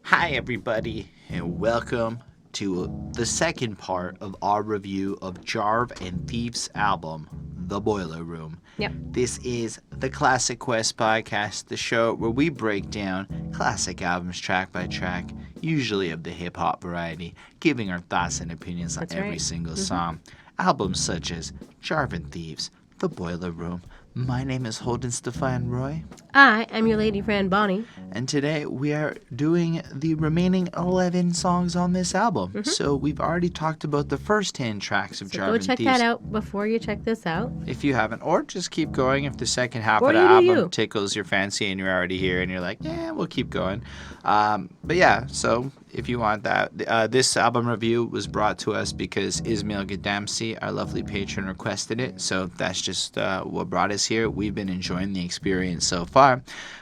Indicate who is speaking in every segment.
Speaker 1: Hi, everybody, and welcome to the second part of our review of Jarv and Thief's album, The Boiler Room.
Speaker 2: Yep.
Speaker 1: This is the Classic Quest podcast, the show where we break down classic albums track by track, usually of the hip hop variety, giving our thoughts and opinions on
Speaker 2: That's
Speaker 1: every
Speaker 2: right.
Speaker 1: single song. Albums such as Jarv and Thief's The Boiler Room. My name is Holden Stephan Roy.
Speaker 2: I am your lady friend Bonnie.
Speaker 1: And today we are doing the remaining 11 songs on this album. So we've already talked about the first 10 tracks of
Speaker 2: So
Speaker 1: Jarv
Speaker 2: go
Speaker 1: and
Speaker 2: check
Speaker 1: Thieves.
Speaker 2: that out before you check this out.
Speaker 1: If you haven't, or just keep going if the second half
Speaker 2: Or
Speaker 1: of the
Speaker 2: you do
Speaker 1: album
Speaker 2: you.
Speaker 1: tickles your fancy and you're already here and you're like, yeah, we'll keep going. But yeah, so if you want that, this album review was brought to us because Ismail Gadamsi, our lovely patron, requested it. So that's just what brought us here. We've been enjoying the experience so far.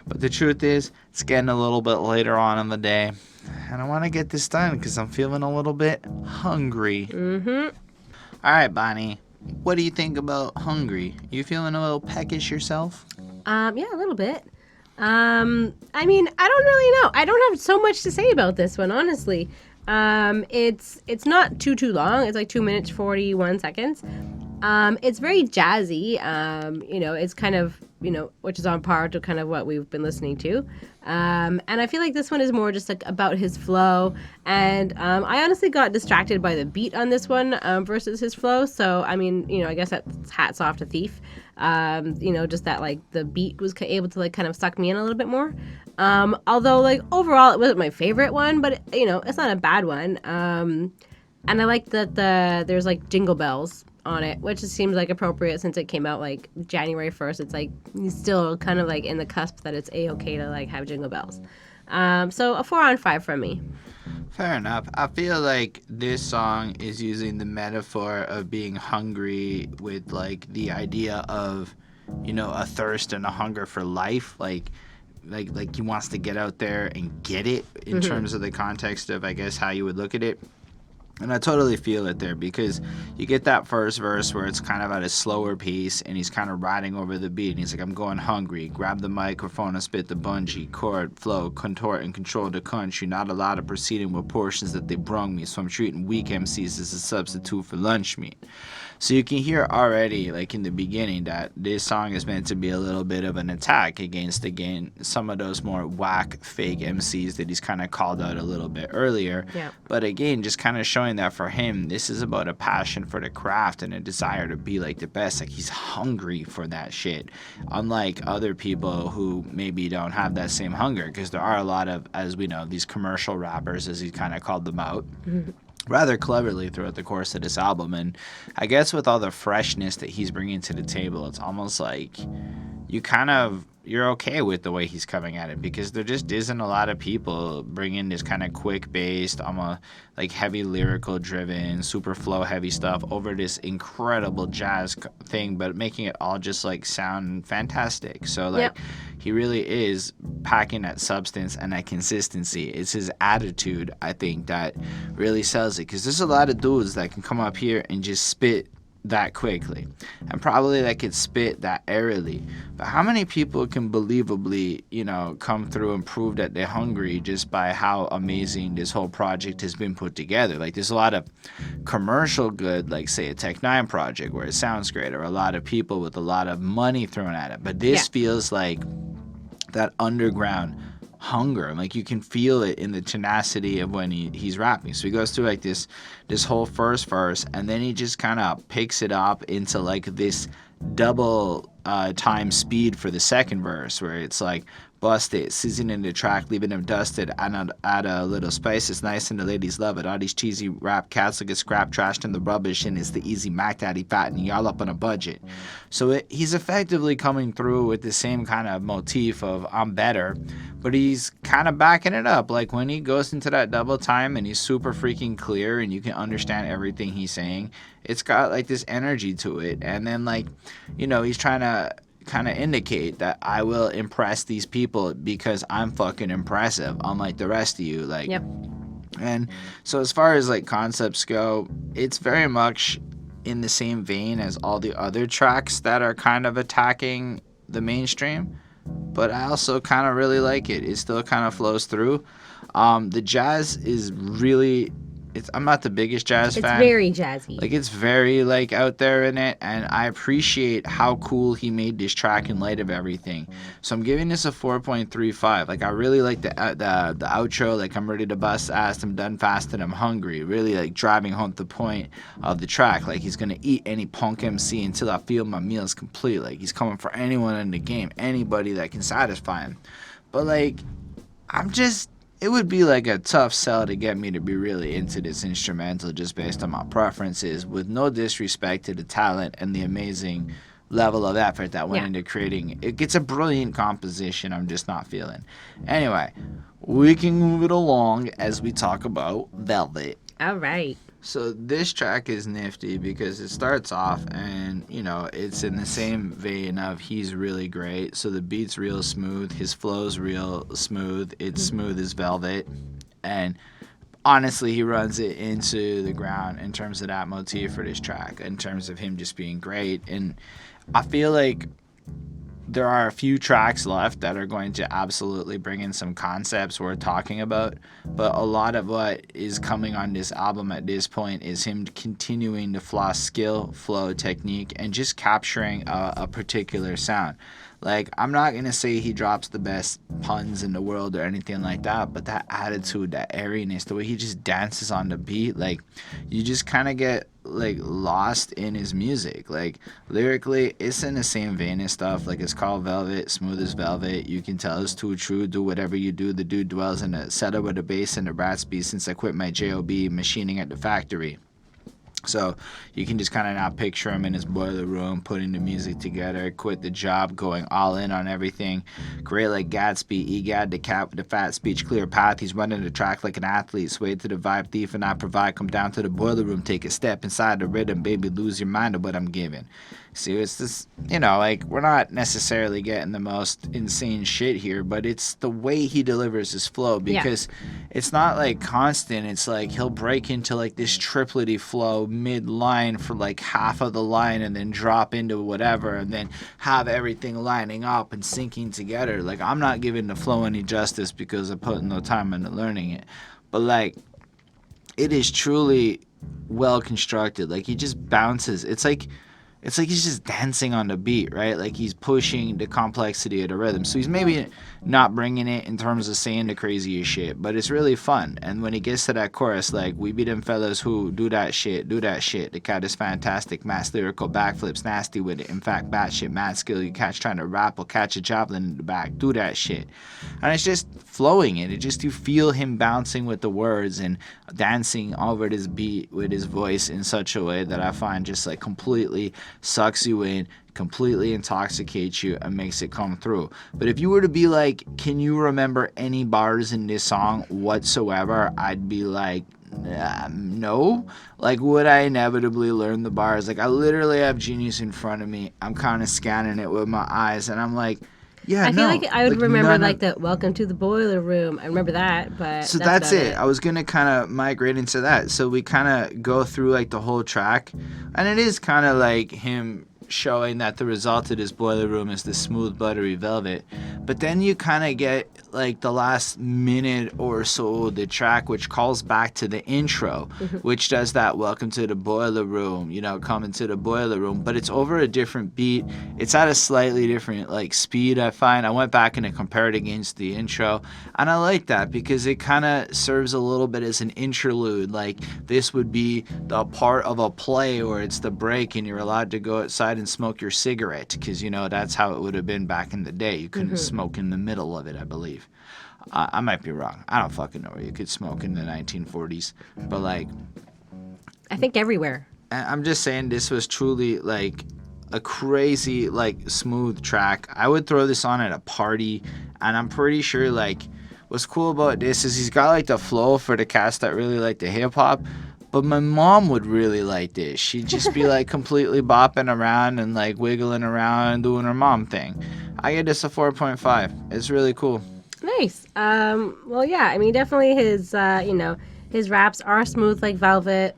Speaker 1: But the truth is, it's getting a little bit later on in the day. And I want to get this done because I'm feeling a little bit hungry. All right, Bonnie. What do you think about hungry? You feeling a little peckish yourself?
Speaker 2: Yeah, a little bit. I mean, I don't really know. I don't have so much to say about this one, honestly. It's not too long. It's like 2 minutes 41 seconds. It's very jazzy. It's kind of, which is on par to kind of what we've been listening to. And I feel like this one is more just like about his flow. And I honestly got distracted by the beat on this one versus his flow. So, I mean, I guess that's hats off to Thief. Just that like the beat was able to like kind of suck me in a little bit more. Although like overall it wasn't my favorite one, but it's not a bad one. And I like that there's like jingle bells on it, which seems like appropriate since it came out like January 1st. It's like still kind of like in the cusp that it's a-okay to like have jingle bells. So a 4 on 5 from me.
Speaker 1: Fair enough. I feel like this song is using the metaphor of being hungry with like the idea of, a thirst and a hunger for life. Like he wants to get out there and get it in terms of the context of, I guess, how you would look at it. And I totally feel it there because you get that first verse where it's kind of at a slower pace and he's kind of riding over the beat. And he's like, I'm going hungry. Grab the microphone and spit the bungee. Chord, flow, contort, and control the country. Not a lot of proceeding with portions that they brung me. So I'm treating weak MCs as a substitute for lunch meat. So you can hear already, like in the beginning, that this song is meant to be a little bit of an attack against, again, some of those more whack, fake MCs that he's kind of called out a little bit earlier.
Speaker 2: Yeah.
Speaker 1: But again, just kind of showing that for him, this is about a passion for the craft and a desire to be like the best. Like he's hungry for that shit. Unlike other people who maybe don't have that same hunger, because there are a lot of, as we know, these commercial rappers, as he kind of called them out. Rather cleverly throughout the course of this album. And I guess with all the freshness that he's bringing to the table, it's almost like you're okay with the way he's coming at it because there just isn't a lot of people bringing this kind of quick based, almost like heavy lyrical driven, super flow heavy stuff over this incredible jazz thing, but making it all just like sound fantastic. So like he really is packing that substance and that consistency. It's his attitude, I think, that really sells it because there's a lot of dudes that can come up here and just spit that quickly and probably that could spit that airily, but how many people can believably come through and prove that they're hungry just by how amazing this whole project has been put together? Like there's a lot of commercial good, like say a Tech 9 project where it sounds great, or a lot of people with a lot of money thrown at it, but this feels like that underground hunger. Like you can feel it in the tenacity of when he's rapping. So he goes through like this whole first verse, and then he just kind of picks it up into like this double time speed for the second verse, where it's like bust it, seasoning the track, leaving them dusted, add a little spice, it's nice and the ladies love it. All these cheesy rap cats will get scrap trashed in the rubbish, and it's the easy Mac Daddy fat and y'all up on a budget. So he's effectively coming through with the same kind of motif of I'm better, but he's kind of backing it up. Like when he goes into that double time and he's super freaking clear and you can understand everything he's saying, it's got like this energy to it. And then like, he's trying to kind of indicate that I will impress these people because I'm fucking impressive, unlike the rest of you. Like,
Speaker 2: Yep.
Speaker 1: And so as far as like concepts go, it's very much in the same vein as all the other tracks that are kind of attacking the mainstream. but I also kind of really like it. It still kind of flows through. The jazz is really, I'm not the biggest jazz
Speaker 2: It's
Speaker 1: fan.
Speaker 2: very jazzy.
Speaker 1: Like, it's very, like, out there in it, and I appreciate how cool he made this track in light of everything. So I'm giving this a 4.35. Like, I really like the outro, like, I'm ready to bust ass, I'm done fast, and I'm hungry. Really, like, driving home the point of the track. Like, he's gonna eat any punk MC until I feel my meal is complete. Like, he's coming for anyone in the game, anybody that can satisfy him. But, like, it would be like a tough sell to get me to be really into this instrumental just based on my preferences, with no disrespect to the talent and the amazing level of effort that went into creating it. It's a brilliant composition. I'm just not feeling. Anyway, we can move it along as we talk about Velvet.
Speaker 2: All right.
Speaker 1: So this track is nifty because it starts off and, it's in the same vein of he's really great. So the beat's real smooth. His flow's real smooth. It's smooth as velvet. And honestly, he runs it into the ground in terms of that motif for this track, in terms of him just being great. And I feel like there are a few tracks left that are going to absolutely bring in some concepts worth talking about, but a lot of what is coming on this album at this point is him continuing to floss skill, flow, technique, and just capturing a particular sound. Like, I'm not going to say he drops the best puns in the world or anything like that, but that attitude, that airiness, the way he just dances on the beat, like, you just kind of get, like, lost in his music. Like, lyrically, it's in the same vein and stuff. Like, it's called Velvet, smooth as velvet. You can tell it's too true. Do whatever you do. The dude dwells in a setup with a bass and a brat beat since I quit my job machining at the factory. So you can just kind of now picture him in his boiler room, putting the music together, quit the job, going all in on everything. Great like Gatsby, EGAD, the cat with the fat speech, clear path. He's running the track like an athlete, swayed to the vibe, thief and I provide. Come down to the boiler room, take a step inside the rhythm, baby, lose your mind of what I'm giving. See, it's this, like, we're not necessarily getting the most insane shit here, but it's the way he delivers his flow, because it's not, like, constant. It's, like, he'll break into, like, this triplety flow mid-line for, like, half of the line and then drop into whatever and then have everything lining up and syncing together. Like, I'm not giving the flow any justice because I put no time into learning it. But, like, it is truly well constructed. Like, he just bounces. It's like he's just dancing on the beat, right? Like, he's pushing the complexity of the rhythm. So he's maybe not bringing it in terms of saying the craziest shit, but it's really fun. And when he gets to that chorus, like, we be them fellas who do that shit. The cat is fantastic, mass lyrical backflips, nasty with it. In fact, bad shit, mad skill. You catch trying to rap or catch a javelin in the back. Do that shit. And it's just flowing it. You feel him bouncing with the words and dancing over this beat with his voice in such a way that I find just, like, completely sucks you in, completely intoxicates you, and makes it come through. But if you were to be like, can you remember any bars in this song whatsoever, I'd be like, no. Like, would I inevitably learn the bars? Like, I literally have Genius in front of me. I'm kind of scanning it with my eyes, and I'm like, yeah,
Speaker 2: I feel like I would remember, like, the welcome to the boiler room. I remember that, but
Speaker 1: so that's it. I was going to kind of migrate into that. So we kind of go through, like, the whole track, and it is kind of like him showing that the result of this boiler room is the smooth, buttery velvet. But then you kind of get, like, the last minute or so of the track, which calls back to the intro, which does that welcome to the boiler room, coming to the boiler room. But it's over a different beat. It's at a slightly different, like, speed, I find. I went back and I compared against the intro, and I like that because it kind of serves a little bit as an interlude. Like, this would be the part of a play where it's the break and you're allowed to go outside and smoke your cigarette, because that's how it would have been back in the day. You couldn't smoke in the middle of it, I believe. I might be wrong. I don't fucking know where you could smoke in the 1940s, but, like,
Speaker 2: I think everywhere.
Speaker 1: I'm just saying this was truly, like, a crazy, like, smooth track. I would throw this on at a party, and I'm pretty sure, like, what's cool about this is he's got, like, the flow for the cast that really like the hip hop. But my mom would really like this. She'd just be, like, completely bopping around and, like, wiggling around and doing her mom thing. I get this a 4.5. It's really cool.
Speaker 2: Nice. Well, yeah. I mean, definitely his raps are smooth like velvet.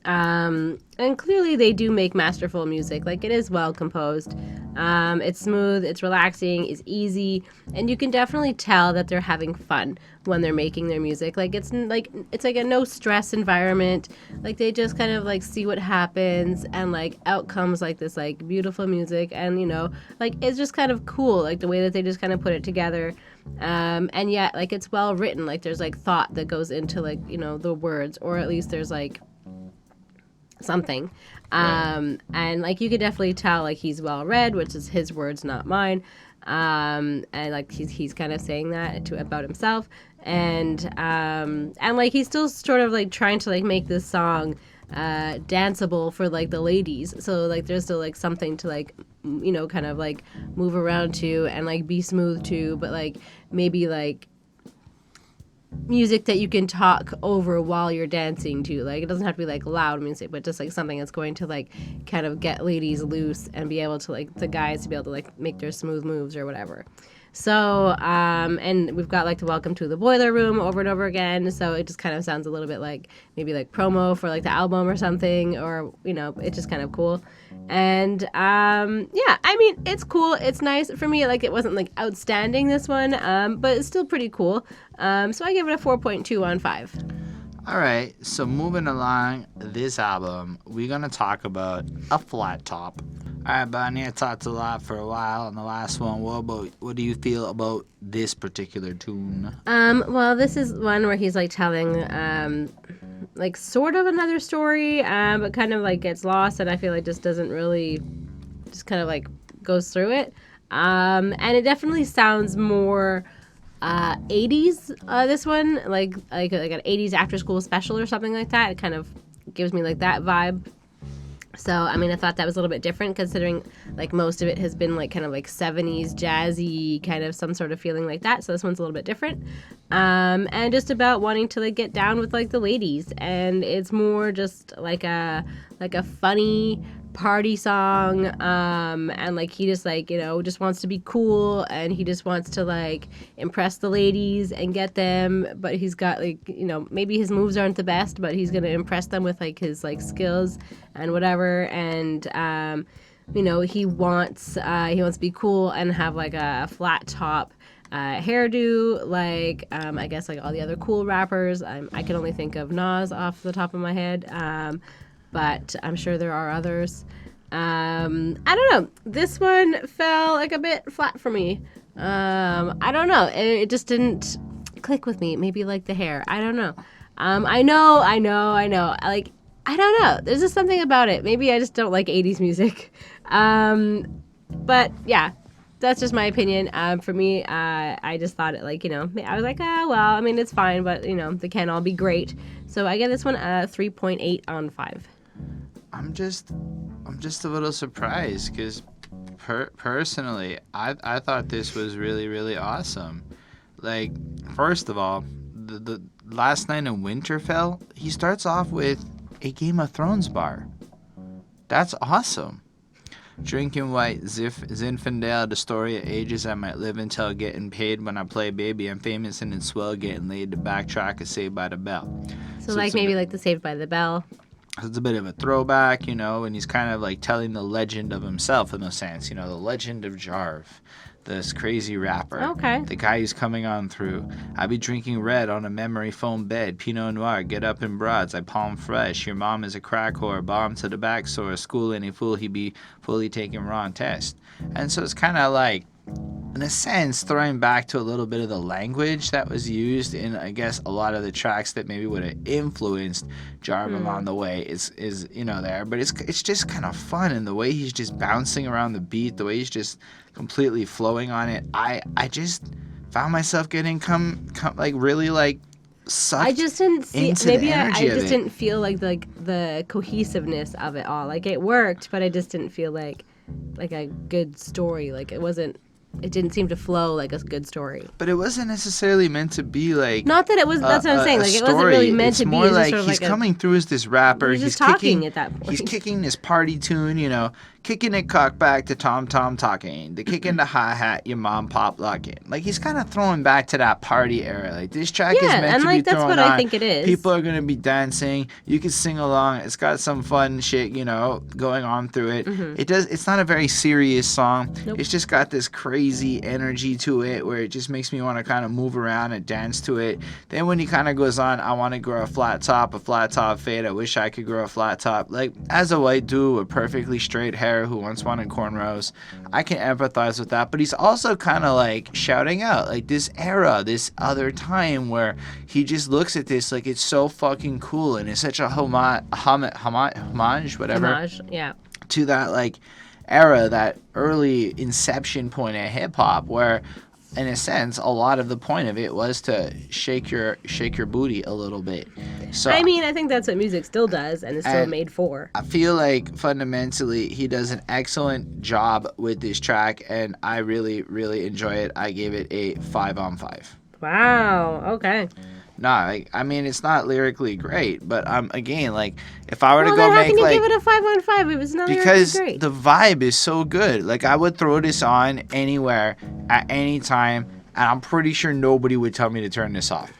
Speaker 2: And clearly they do make masterful music. Like, it is well composed. It's smooth, it's relaxing, it's easy, and you can definitely tell that they're having fun when they're making their music. Like it's like a no stress environment. Like they just kind of like see what happens, and like out comes like this like beautiful music, and like it's just kind of cool, like the way that they just kind of put it together. And yet like it's well written. Like there's like thought that goes into like the words, or at least there's like something. And like you could definitely tell like he's well read, which is his words, not mine. And like he's kind of saying that about himself, and like he's still sort of like trying to like make this song danceable for like the ladies, so like there's still like something to like kind of like move around to and like be smooth to, but like maybe like music that you can talk over while you're dancing to. Like it doesn't have to be like loud music, but just like something that's going to like kind of get ladies loose and be able to like the guys to be able to like make their smooth moves or whatever. So and we've got like the welcome to the boiler room over and over again, so it just kind of sounds a little bit like maybe like promo for like the album or something, or it's just kind of cool. And yeah, I mean it's cool, it's nice. For me, like it wasn't like outstanding, this one, but it's still pretty cool. So I give it a 4.2 on 5.
Speaker 1: All right, so moving along this album, we're going to talk about A Flat Top. All right, Bonnie, I talked a lot for a while on the last one. What do you feel about this particular tune?
Speaker 2: Well, this is one where he's like telling like sort of another story, but kind of like gets lost, and I feel like just doesn't really, just kind of like goes through it. And it definitely sounds more 80s, this one, like an 80s after school special or something like that. It kind of gives me like that vibe. So I mean, I thought that was a little bit different, considering like most of it has been like kind of like 70s jazzy, kind of some sort of feeling like that. So this one's a little bit different, and just about wanting to like get down with like the ladies, and it's more just like a funny party song, and like he just like just wants to be cool, and he just wants to like impress the ladies and get them, but he's got like maybe his moves aren't the best, but he's gonna impress them with like his like skills and whatever. And he wants to be cool and have like a flat top hairdo, like I guess like all the other cool rappers. I can only think of Nas off the top of my head, but I'm sure there are others. I don't know. This one fell like a bit flat for me. I don't know. It just didn't click with me. Maybe like the hair. I don't know. I know. Like, I don't know. There's just something about it. Maybe I just don't like 80s music. But yeah, that's just my opinion. For me, I just thought it like, I was like, well, I mean, it's fine, but they can't all be great. So I give this one a 3.8 on 5.
Speaker 1: I'm just a little surprised, because personally, I thought this was really, really awesome. Like, first of all, the Last Night in Winterfell, he starts off with a Game of Thrones bar. That's awesome. Drinking white Zinfandel, the story of ages I might live until getting paid when I play baby. I'm famous and in swell, getting laid to backtrack of Saved by the Bell.
Speaker 2: So like maybe like the Saved by the Bell.
Speaker 1: It's a bit of a throwback, and he's kind of like telling the legend of himself in a sense, the legend of Jarv, this crazy rapper.
Speaker 2: Okay.
Speaker 1: The guy who's coming on through. I be drinking red on a memory foam bed, Pinot Noir, get up in broads, I palm fresh. Your mom is a crack whore, bomb to the back sore, school any fool, he be fully taking wrong test. And so it's kind of like, in a sense, throwing back to a little bit of the language that was used in, I guess, a lot of the tracks that maybe would have influenced Jarv along the way is there. But it's just kind of fun, and the way he's just bouncing around the beat, the way he's just completely flowing on it. I just found myself getting like really like sucked.
Speaker 2: I just didn't see.
Speaker 1: Maybe
Speaker 2: I just didn't feel like the cohesiveness of it all. Like it worked, but I just didn't feel like a good story. Like it wasn't. It didn't seem to flow like a good story.
Speaker 1: But it wasn't necessarily meant to be like.
Speaker 2: Not that it was. That's what I'm saying. Like it wasn't really meant to be.
Speaker 1: It's more like
Speaker 2: sort of
Speaker 1: he's coming through as this rapper.
Speaker 2: He's just talking at that point.
Speaker 1: He's kicking this party tune, kicking it cock back to tom tom talking, the kicking the hi-hat, your mom pop locking. Like, he's kind of throwing back to that party era. Like, this track is
Speaker 2: Yeah,
Speaker 1: meant
Speaker 2: and
Speaker 1: to
Speaker 2: like
Speaker 1: be
Speaker 2: that's
Speaker 1: thrown
Speaker 2: what
Speaker 1: on.
Speaker 2: I think it is.
Speaker 1: People are gonna be dancing. You can sing along. It's got some fun shit, you know, going on through it. It's not a very serious song.
Speaker 2: Nope.
Speaker 1: It's just got this crazy energy to it where it just makes me want to kind of move around and dance to it. Then when he kind of goes on, I want to grow a flat top fade. I wish I could grow a flat top. Like, as a white dude with perfectly straight hair who once wanted cornrows, I can empathize with that. But he's also kind of like shouting out like this era, this other time where he just looks at this like it's so fucking cool and it's such a homage, whatever,
Speaker 2: Yeah.
Speaker 1: to that like era, that early inception point of hip hop, where in a sense a lot of the point of it was to shake your booty a little bit. So
Speaker 2: I mean, I think that's what music still does and is still
Speaker 1: And-
Speaker 2: made for.
Speaker 1: I feel like fundamentally he does an excellent job with this track, and I really, really enjoy it. I gave it a 5 on 5.
Speaker 2: Wow. Okay.
Speaker 1: Nah, like, I mean, it's not lyrically great, but again, like, if I were
Speaker 2: Well,
Speaker 1: to go
Speaker 2: then how
Speaker 1: make
Speaker 2: can you
Speaker 1: like,
Speaker 2: give it a 5 on 5? It was not
Speaker 1: because
Speaker 2: great.
Speaker 1: the vibe is so good. Like, I would throw this on anywhere at any time, and I'm pretty sure nobody would tell me to turn this off.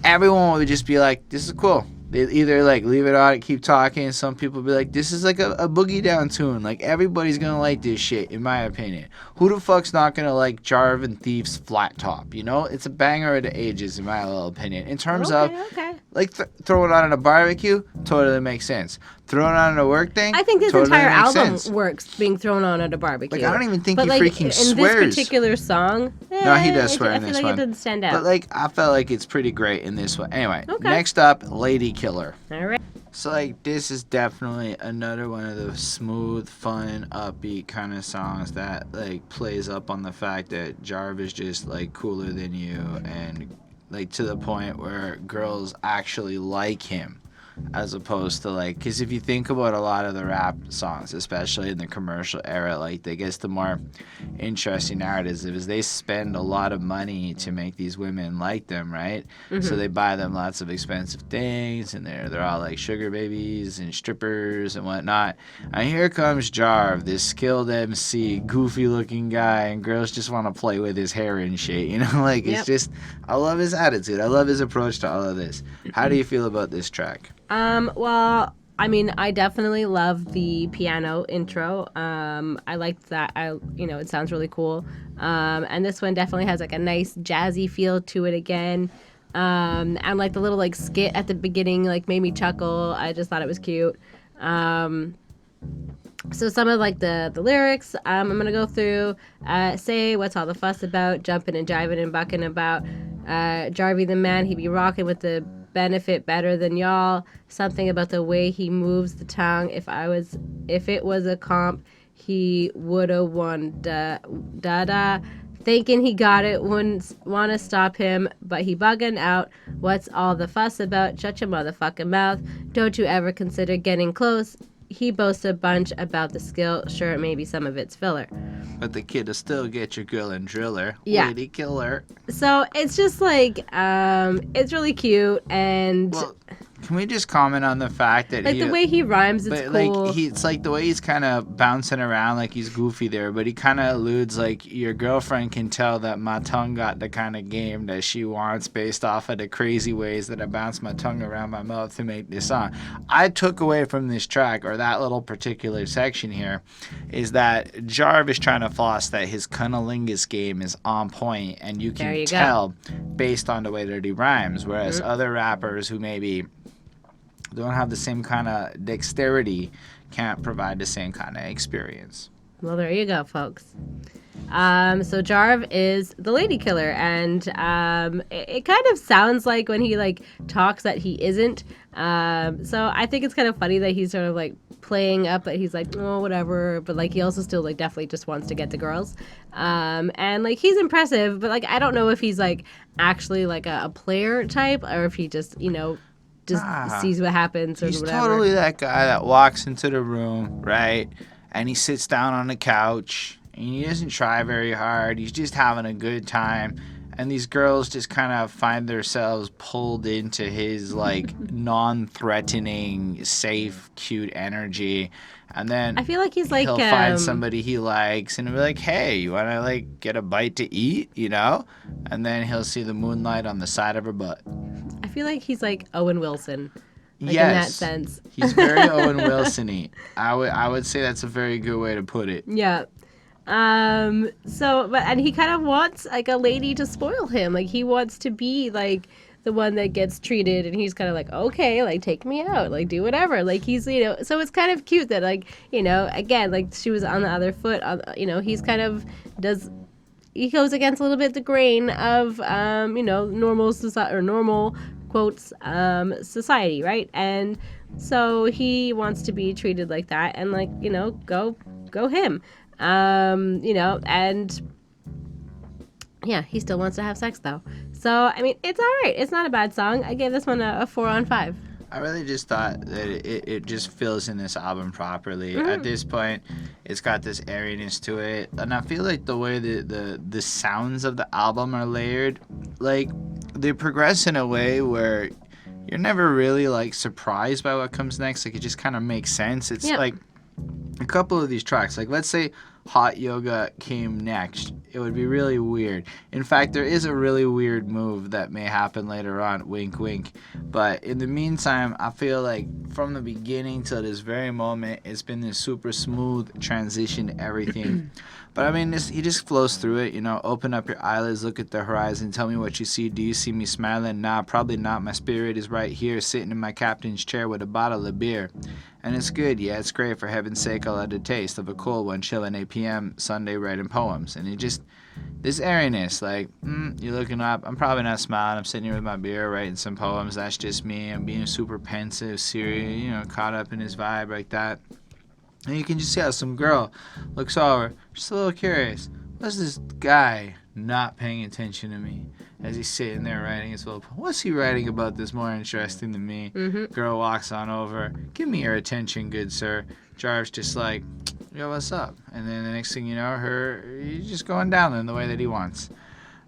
Speaker 1: Everyone would just be like, this is cool. They either like leave it on and keep talking. Some people be like, this is like a boogie down tune. Like, everybody's gonna like this shit, in my opinion. Who the fuck's not gonna like Jarv Thief's Flat Top? You know, it's a banger of the ages, in my little opinion. In terms of like throw it on at a barbecue, totally makes sense. Throw it on at a work thing,
Speaker 2: I think this
Speaker 1: totally
Speaker 2: entire
Speaker 1: makes
Speaker 2: album
Speaker 1: sense.
Speaker 2: works being thrown on at a barbecue.
Speaker 1: Like, I don't even think
Speaker 2: but
Speaker 1: he
Speaker 2: like,
Speaker 1: freaking
Speaker 2: in
Speaker 1: swears.
Speaker 2: this particular song,
Speaker 1: No, he does swear
Speaker 2: I
Speaker 1: in
Speaker 2: feel
Speaker 1: this
Speaker 2: like
Speaker 1: one.
Speaker 2: it doesn't stand out.
Speaker 1: But like, I felt like it's pretty great in this one. Anyway,
Speaker 2: Okay.
Speaker 1: next up, Lady Killer.
Speaker 2: All right.
Speaker 1: So like, this is definitely another one of those smooth, fun, upbeat kind of songs that like plays up on the fact that Jarv is just like cooler than you, and like to the point where girls actually like him, as opposed to like, because if you think about a lot of the rap songs, especially in the commercial era, like, I guess the more interesting narratives is they spend a lot of money to make these women like them, right? So they buy them lots of expensive things, and they're all like sugar babies and strippers and whatnot. And here comes Jarv, this skilled MC, goofy looking guy, and girls just want to play with his hair and shit, you know? Like, it's just, I love his attitude. I love his approach to all of this. How do you feel about this track?
Speaker 2: Well, I mean, I definitely love the piano intro. I liked that. It sounds really cool. And this one definitely has like a nice jazzy feel to it again. And like the little like skit at the beginning like made me chuckle. I just thought it was cute. So some of like the lyrics, I'm gonna go through. Say what's all the fuss about? Jumping and jiving and bucking about. Jarvie the man, he be rocking with the benefit better than y'all. Something about the way he moves the tongue. If it was a comp, he woulda won. Da. Thinking he got it, wouldn't wanna stop him, but he bugging out. What's all the fuss about? Shut your motherfucking mouth. Don't you ever consider getting close. He boasts a bunch about the skill. Sure, maybe some of it's filler.
Speaker 1: But the kid'll still get your girl and driller.
Speaker 2: Yeah.
Speaker 1: Lady Killer.
Speaker 2: So it's just like, it's really cute, and
Speaker 1: Well, can we just comment on the fact that
Speaker 2: like the way he rhymes, it's
Speaker 1: but
Speaker 2: cool.
Speaker 1: like it's like the way he's kind of bouncing around like he's goofy there, but he kind of alludes like your girlfriend can tell that my tongue got the kind of game that she wants based off of the crazy ways that I bounce my tongue around my mouth to make this song. I took away from this track, or that little particular section here, is that Jarv is trying to floss that his cunnilingus game is on point, and you
Speaker 2: There
Speaker 1: can
Speaker 2: you go.
Speaker 1: tell based on the way that he rhymes, whereas other rappers who maybe don't have the same kind of dexterity can't provide the same kind of experience.
Speaker 2: Well, there you go, folks. So Jarv is the lady killer, and it kind of sounds like when he like talks that he isn't. So I think it's kind of funny that he's sort of like playing up that he's like, oh, whatever, but like he also still like definitely just wants to get the girls. And like he's impressive, but like I don't know if he's like actually like a player type, or if he just sees what happens or
Speaker 1: He's
Speaker 2: whatever.
Speaker 1: totally that guy that walks into the room, right? And he sits down on the couch and he doesn't try very hard. He's just having a good time. and these girls just kind of find themselves pulled into his like non-threatening, safe, cute energy. And then
Speaker 2: I feel like he's like
Speaker 1: he'll find somebody he likes and he'll be like, hey, you want to like get a bite to eat, you know? And then he'll see the moonlight on the side of her butt.
Speaker 2: I feel like he's like Owen Wilson. Like
Speaker 1: Yes.
Speaker 2: in that sense.
Speaker 1: He's very Owen Wilson-y. I would say that's a very good way to put it.
Speaker 2: Yeah. And he kind of wants like a lady to spoil him. Like he wants to be like the one that gets treated, and he's kind of like, okay, like take me out, like do whatever. Like he's, you know, so it's kind of cute that like, you know, again, like she was on the other foot, you know, he's kind of he goes against a little bit the grain of, you know, normal society or normal quotes, society, right? And so he wants to be treated like that and like, you know, go him. You know, and yeah, he still wants to have sex though. So, I mean, it's all right. It's not a bad song. I gave this one a 4 on 5.
Speaker 1: I really just thought that it just fills in this album properly. At this point, it's got this airiness to it. And I feel like the way the sounds of the album are layered, like, they progress in a way where you're never really, like, surprised by what comes next. Like, it just kind of makes sense. It's like a couple of these tracks. Like, let's say Hot Yoga came next. It would be really weird. In fact, there is a really weird move that may happen later on. Wink, wink. But in the meantime, I feel like from the beginning till this very moment, it's been this super smooth transition to everything. But I mean, he just flows through it, you know. Open up your eyelids, look at the horizon, tell me what you see. Do you see me smiling? Nah, probably not. My spirit is right here, sitting in my captain's chair with a bottle of beer. And it's good, yeah, it's great. For heaven's sake, I'll add a taste of a cold one, chilling 8 p.m. Sunday, writing poems. And it just, this airiness, like, you're looking up. I'm probably not smiling. I'm sitting here with my beer, writing some poems. That's just me. I'm being super pensive, serious, you know, caught up in his vibe like that. And you can just see how some girl looks over, just a little curious. What's this guy not paying attention to me as he's sitting there writing his little poem? What's he writing about that's more interesting than me? Girl walks on over. Give me your attention, good sir. Jarv's just like, yo, what's up? And then the next thing you know, he's just going down in the way that he wants.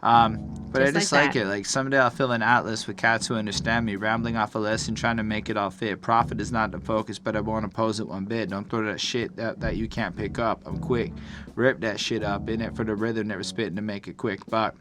Speaker 1: But I just like it. Like, someday I'll fill an atlas with cats who understand me, rambling off a lesson, trying to make it all fit. Profit is not the focus, but I won't oppose it one bit. Don't throw that shit that you can't pick up. I'm quick. Rip that shit up. In it for the rhythm, never spitting to make a quick buck.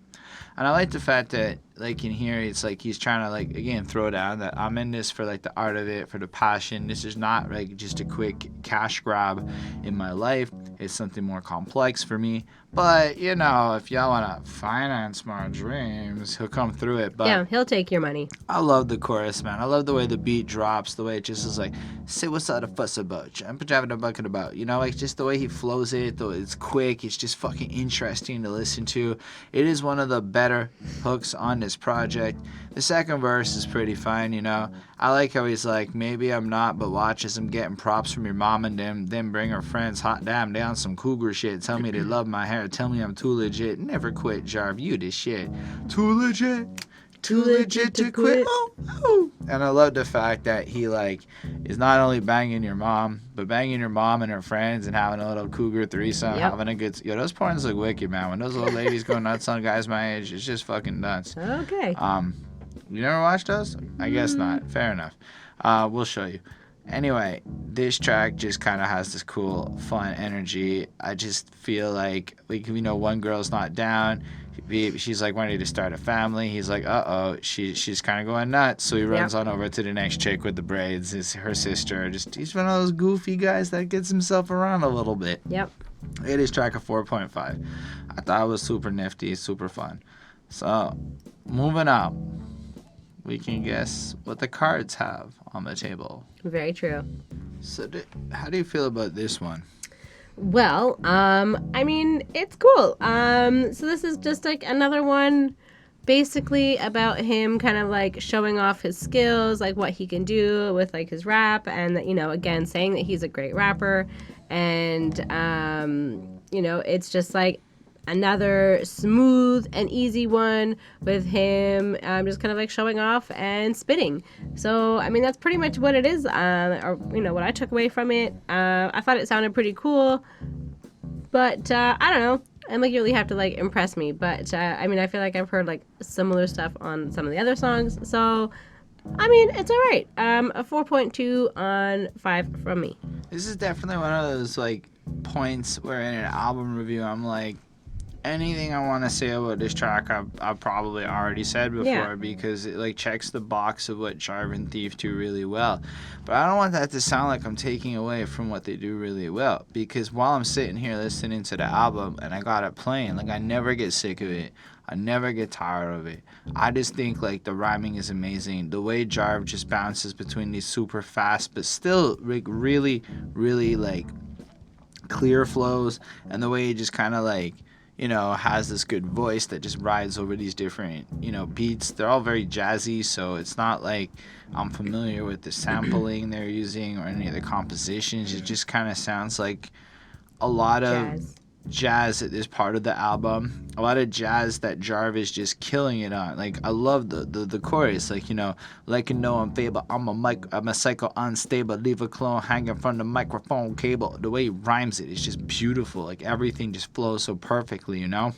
Speaker 1: And I like the fact that, like, in here, it's like he's trying to, like, again, throw down that I'm in this for, like, the art of it, for the passion. This is not, like, just a quick cash grab in my life. It's something more complex for me. But, you know, if y'all want to finance my dreams, he'll come through it. But
Speaker 2: yeah, he'll take your money.
Speaker 1: I love the chorus, man. I love the way the beat drops, the way it just is like, say what's all the fuss about? I'm driving a bucket about. You know, like, just the way he flows it, though it's quick. It's just fucking interesting to listen to. It is one of the better hooks on this project. The second verse is pretty fine, you know. I like how he's like, maybe I'm not, but watch as I'm getting props from your mom and them. Then bring her friends. Hot damn, they on some cougar shit. Tell me they love my hair. Tell me I'm too legit. Never quit, Jarv. You this shit. Too legit. Too legit to quit. Oh. And I love the fact that he, like, is not only banging your mom, but banging your mom and her friends and having a little cougar threesome, having a good... Yo, those porns look wicked, man. When those old ladies go nuts on guys my age, it's just fucking nuts.
Speaker 2: Okay.
Speaker 1: You never watched those? I guess not. Fair enough. We'll show you. Anyway, this track just kind of has this cool, fun energy. I just feel like, you know, one girl's not down. She's like wanting to start a family. He's like, uh-oh, she's kind of going nuts. So he runs on over to the next chick with the braids. It's her sister. He's one of those goofy guys that gets himself around a little bit.
Speaker 2: Yep.
Speaker 1: It is track of 4.5. I thought it was super nifty, super fun. So, moving on. We can guess what the cards have on the table.
Speaker 2: Very true.
Speaker 1: So, how do you feel about this one?
Speaker 2: Well, I mean, it's cool. So this is just like another one basically about him kind of like showing off his skills, like what he can do with like his rap, and that, you know, again, saying that he's a great rapper. And, you know, it's just like another smooth and easy one with him just kind of like showing off and spitting. So, I mean, that's pretty much what it is, or, you know, what I took away from it. I thought it sounded pretty cool, but I don't know. And like you really have to like impress me. But I mean, I feel like I've heard like similar stuff on some of the other songs. So I mean, it's all right. A 4.2 on 5 from me.
Speaker 1: This is definitely one of those like points where in an album review I'm like, anything I want to say about this track I've probably already said before,
Speaker 2: Yeah.
Speaker 1: because it like checks the box of what Jarv Thief do really well. But I don't want that to sound like I'm taking away from what they do really well, because while I'm sitting here listening to the album and I got it playing, like I never get sick of it. I never get tired of it. I just think like the rhyming is amazing. The way Jarv just bounces between these super fast but still like really, really like clear flows, and the way he just kind of like, you know, has this good voice that just rides over these different, you know, beats. They're all very jazzy, so it's not like I'm familiar with the sampling they're using or any of the compositions. It just kind of sounds like a lot of jazz at this part of the album. A lot of jazz that Jarv is just killing it on. Like I love the chorus, like, you know, like you know I'm fable, I'm a psycho unstable, leave a clone hanging from the microphone cable. The way he rhymes it is just beautiful. Like everything just flows so perfectly, you know?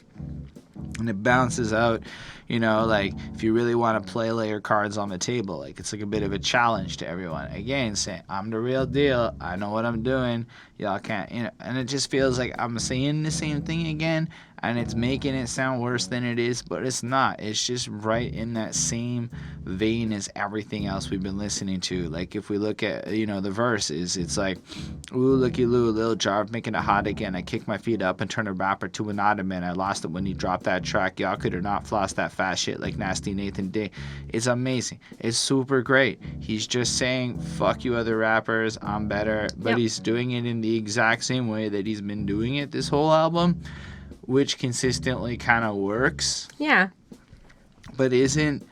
Speaker 1: And it bounces out, you know, like if you really want to lay your cards on the table, like it's like a bit of a challenge to everyone. Again, saying I'm the real deal, I know what I'm doing, y'all can't, you know. And it just feels like I'm saying the same thing again, and it's making it sound worse than it is, but it's not. It's just right in that same vein as everything else we've been listening to. Like if we look at, you know, the verses, it's like, ooh, looky loo, Lil Jarv making it hot again. I kick my feet up and turn a rapper to an ottoman. I lost it when he dropped that track. Y'all could have not floss that fast shit like Nasty Nathan did. It's amazing. It's super great. He's just saying, fuck you other rappers, I'm better. But he's doing it in the exact same way that he's been doing it this whole album, which consistently kind of works.
Speaker 2: Yeah.
Speaker 1: But isn't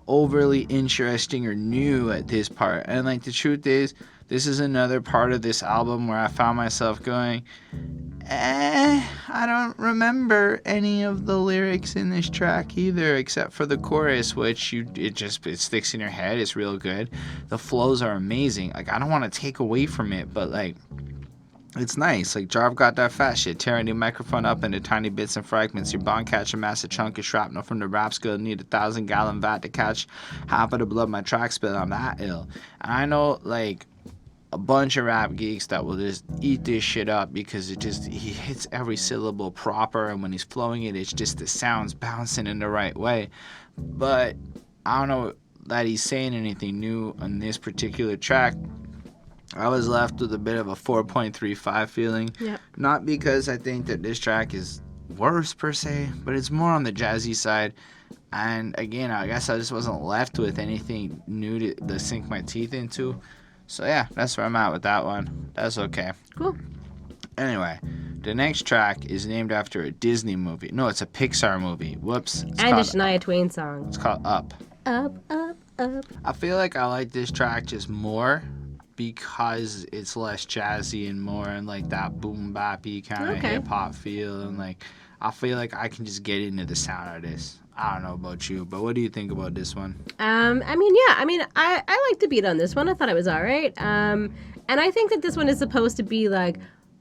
Speaker 1: overly interesting or new at this part. And like the truth is, this is another part of this album where I found myself going, I don't remember any of the lyrics in this track either, except for the chorus, which it sticks in your head. It's real good. The flows are amazing. Like I don't want to take away from it, but like it's nice. Like Jarv got that fat shit, tearing the microphone up into tiny bits and fragments. Your bond catch a massive chunk of shrapnel from the rap skill. Need 1,000-gallon vat to catch half of the blood my track spill. I'm that ill. And I know like a bunch of rap geeks that will just eat this shit up because he hits every syllable proper, and when he's flowing it, it's just the sounds bouncing in the right way. But I don't know that he's saying anything new on this particular track. I was left with a bit of a 4.35 feeling.
Speaker 2: Yep.
Speaker 1: Not because I think that this track is worse per se, but it's more on the jazzy side. And again, I guess I just wasn't left with anything new to sink my teeth into. So yeah, that's where I'm at with that one. That's okay.
Speaker 2: Cool.
Speaker 1: Anyway, the next track is named after a Disney movie. No, it's a Pixar movie. Whoops.
Speaker 2: And a Shania Twain song.
Speaker 1: It's called Up.
Speaker 2: Up, up, up.
Speaker 1: I feel like I like this track just more because it's less jazzy and more in like that boom bappy kind of hip hop feel, and like I feel like I can just get into the sound of this. I don't know about you, but what do you think about this one?
Speaker 2: I like the beat on this one. I thought it was all right. And I think that this one is supposed to be like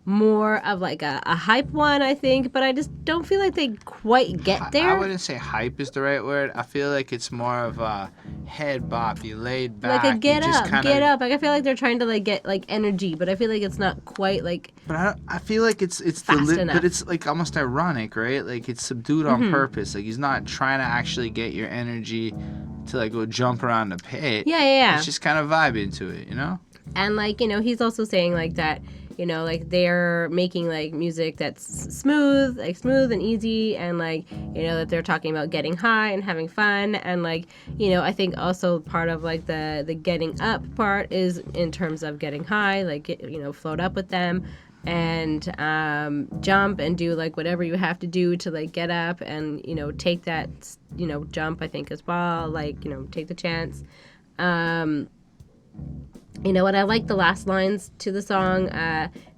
Speaker 2: more of like a hype one, I think, but I just don't feel like they quite get there.
Speaker 1: I wouldn't say hype is the right word. I feel like it's more of a head bop. You laid back.
Speaker 2: Like a get up. Like I feel like they're trying to like get like energy, but I feel like it's not quite like.
Speaker 1: But I feel like it's
Speaker 2: fast enough.
Speaker 1: But it's like almost ironic, right? Like it's subdued on purpose. Like he's not trying to actually get your energy to like go jump around the pit.
Speaker 2: Yeah.
Speaker 1: It's just kind of vibing to it, you know?
Speaker 2: And like, you know, he's also saying like that, you know, like they're making like music that's smooth and easy, and like, you know, that they're talking about getting high and having fun, and like, you know, I think also part of like the getting up part is in terms of getting high, like, you know, float up with them and jump and do like whatever you have to do to like get up and, you know, take that, you know, jump, I think as well, like, you know, take the chance. You know what? I like the last lines to the song.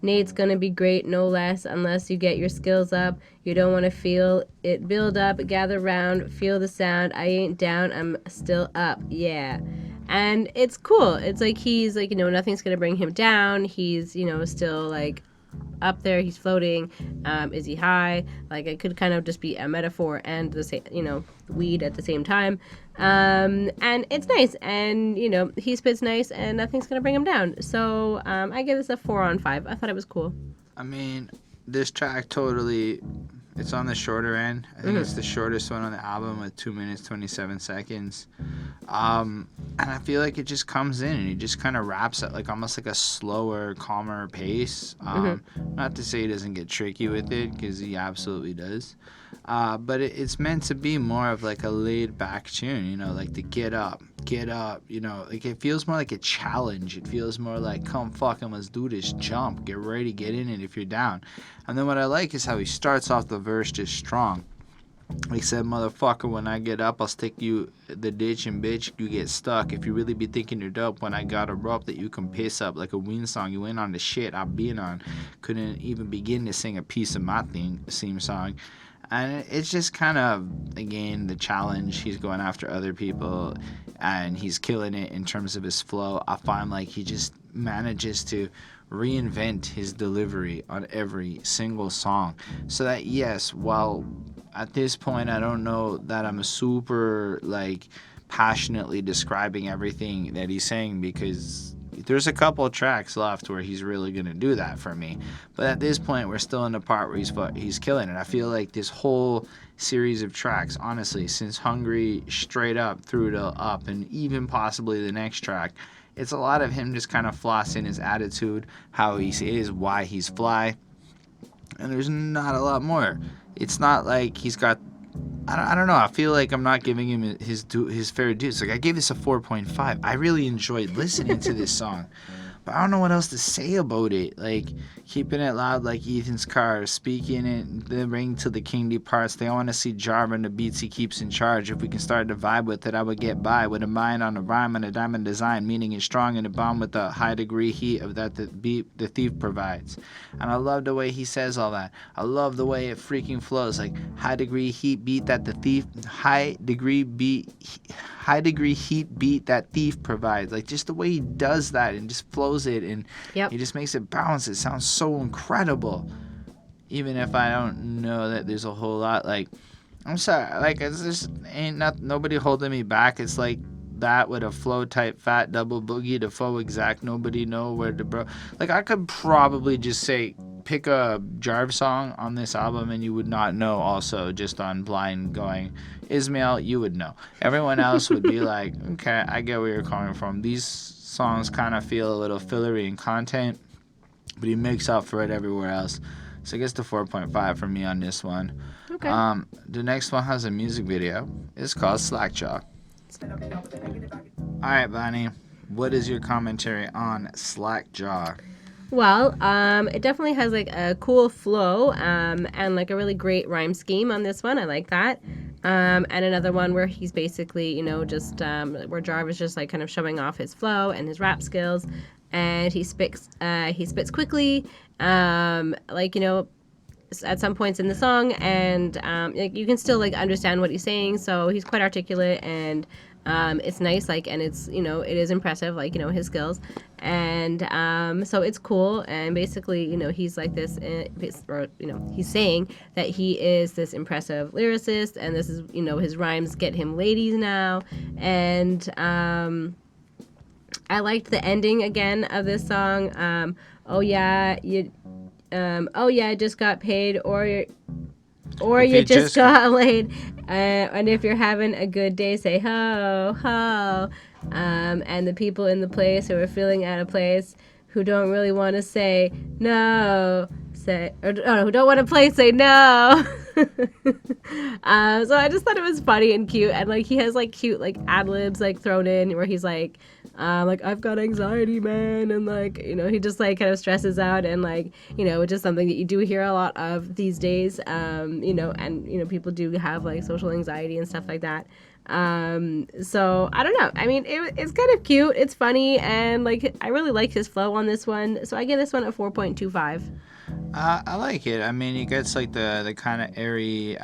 Speaker 2: Nate's gonna be great, no less, unless you get your skills up. You don't want to feel it build up, gather round, feel the sound. I ain't down, I'm still up. Yeah. And it's cool. It's like he's like, you know, nothing's gonna bring him down. He's, you know, still like up there, he's floating, is he high? Like, it could kind of just be a metaphor and the same, weed at the same time. And it's nice, and he spits nice, and nothing's gonna bring him down. So I give this a 4 on 5. I thought it was cool.
Speaker 1: I mean, this track totally, it's on the shorter end. I think it's the shortest one on the album with 2 minutes, 27 seconds. And I feel like it just comes in and he just kind of raps at like almost like a slower, calmer pace. Not to say he doesn't get tricky with it, because he absolutely does. But it's meant to be more of like a laid back tune, like the get up, like it feels more like a challenge. It feels more like, come fucking let's do this, jump, get ready, get in it if you're down. And then what I like is how he starts off the verse just strong. He said, motherfucker, when I get up, I'll stick you the ditch, and bitch, you get stuck. If you really be thinking you're dope, when I got a rope that you can piss up like a wind song, you ain't on the shit I've been on. Couldn't even begin to sing a piece of my theme song. And it's just kind of, again, the challenge. He's going after other people, and he's killing it in terms of his flow. I find like he just manages to reinvent his delivery on every single song. So that, yes, while at this point I don't know that I'm super like passionately describing everything that he's saying, because there's a couple of tracks left where he's really gonna do that for me. But at this point, we're still in the part where he's killing it. I feel like this whole series of tracks, honestly, since Hungry straight up through to Up, and even possibly the next track, it's a lot of him just kind of flossing his attitude, how he is, why he's fly, and there's not a lot more. It's not like he's got, I don't know, I feel like I'm not giving him his fair dues. Like, I gave this a 4.5. I really enjoyed listening to this song, but I don't know what else to say about it. Like, keeping it loud like Ethan's car, speaking it, the ring till the king departs. They want to see Jarv and the beats he keeps in charge. If we can start to vibe with it, I would get by with a mind on a rhyme and a diamond design, meaning it's strong and a bomb with the high degree heat of that the thief provides. And I love the way he says all that. I love the way it freaking flows, like high degree heat beat that the thief, high degree heat beat that thief provides. Like, just the way he does that and just flows it, and he just makes it bounce. It sounds so incredible, even if I don't know that there's a whole lot. Like, I'm sorry, like, it's just nobody holding me back. It's like that with a flow type fat double boogie to faux exact, nobody know where to bro. Like, I could probably just say pick a Jarv song on this album and you would not know. Also, just on blind going Ismail, you would know. Everyone else would be like, okay, I get where you're coming from. These songs kind of feel a little fillery in content, but he makes up for it everywhere else. So I guess the 4.5 for me on this one.
Speaker 2: Okay.
Speaker 1: The next one has a music video. It's called Slackjaw. Alright, Bonnie, what is your commentary on Slackjaw?
Speaker 2: Well, it definitely has like a cool flow and like a really great rhyme scheme on this one. I like that. And another one where he's basically, just where Jarv is just like kind of showing off his flow and his rap skills, and he spits quickly, at some points in the song, and you can still like understand what he's saying. So he's quite articulate, and it's nice, like, and it's, it is impressive, like, his skills, and so it's cool. And basically, he's like this, he's saying that he is this impressive lyricist, and this is, his rhymes get him ladies now. And I liked the ending again of this song. Oh yeah, just got paid, or you just got laid, and if you're having a good day, say ho ho. And the people in the place who are feeling out of place, who don't really want to say no, who don't want to play, say no. So I just thought it was funny and cute, and like he has like cute like ad libs like thrown in where he's like I've got anxiety, man, and like he just like kind of stresses out, and like which is something that you do hear a lot of these days, and people do have like social anxiety and stuff like that. So I don't know. I mean, it's kind of cute. It's funny, and like I really like his flow on this one. So I give this one a 4.25.
Speaker 1: I like it. I mean, he gets like the kind of airy.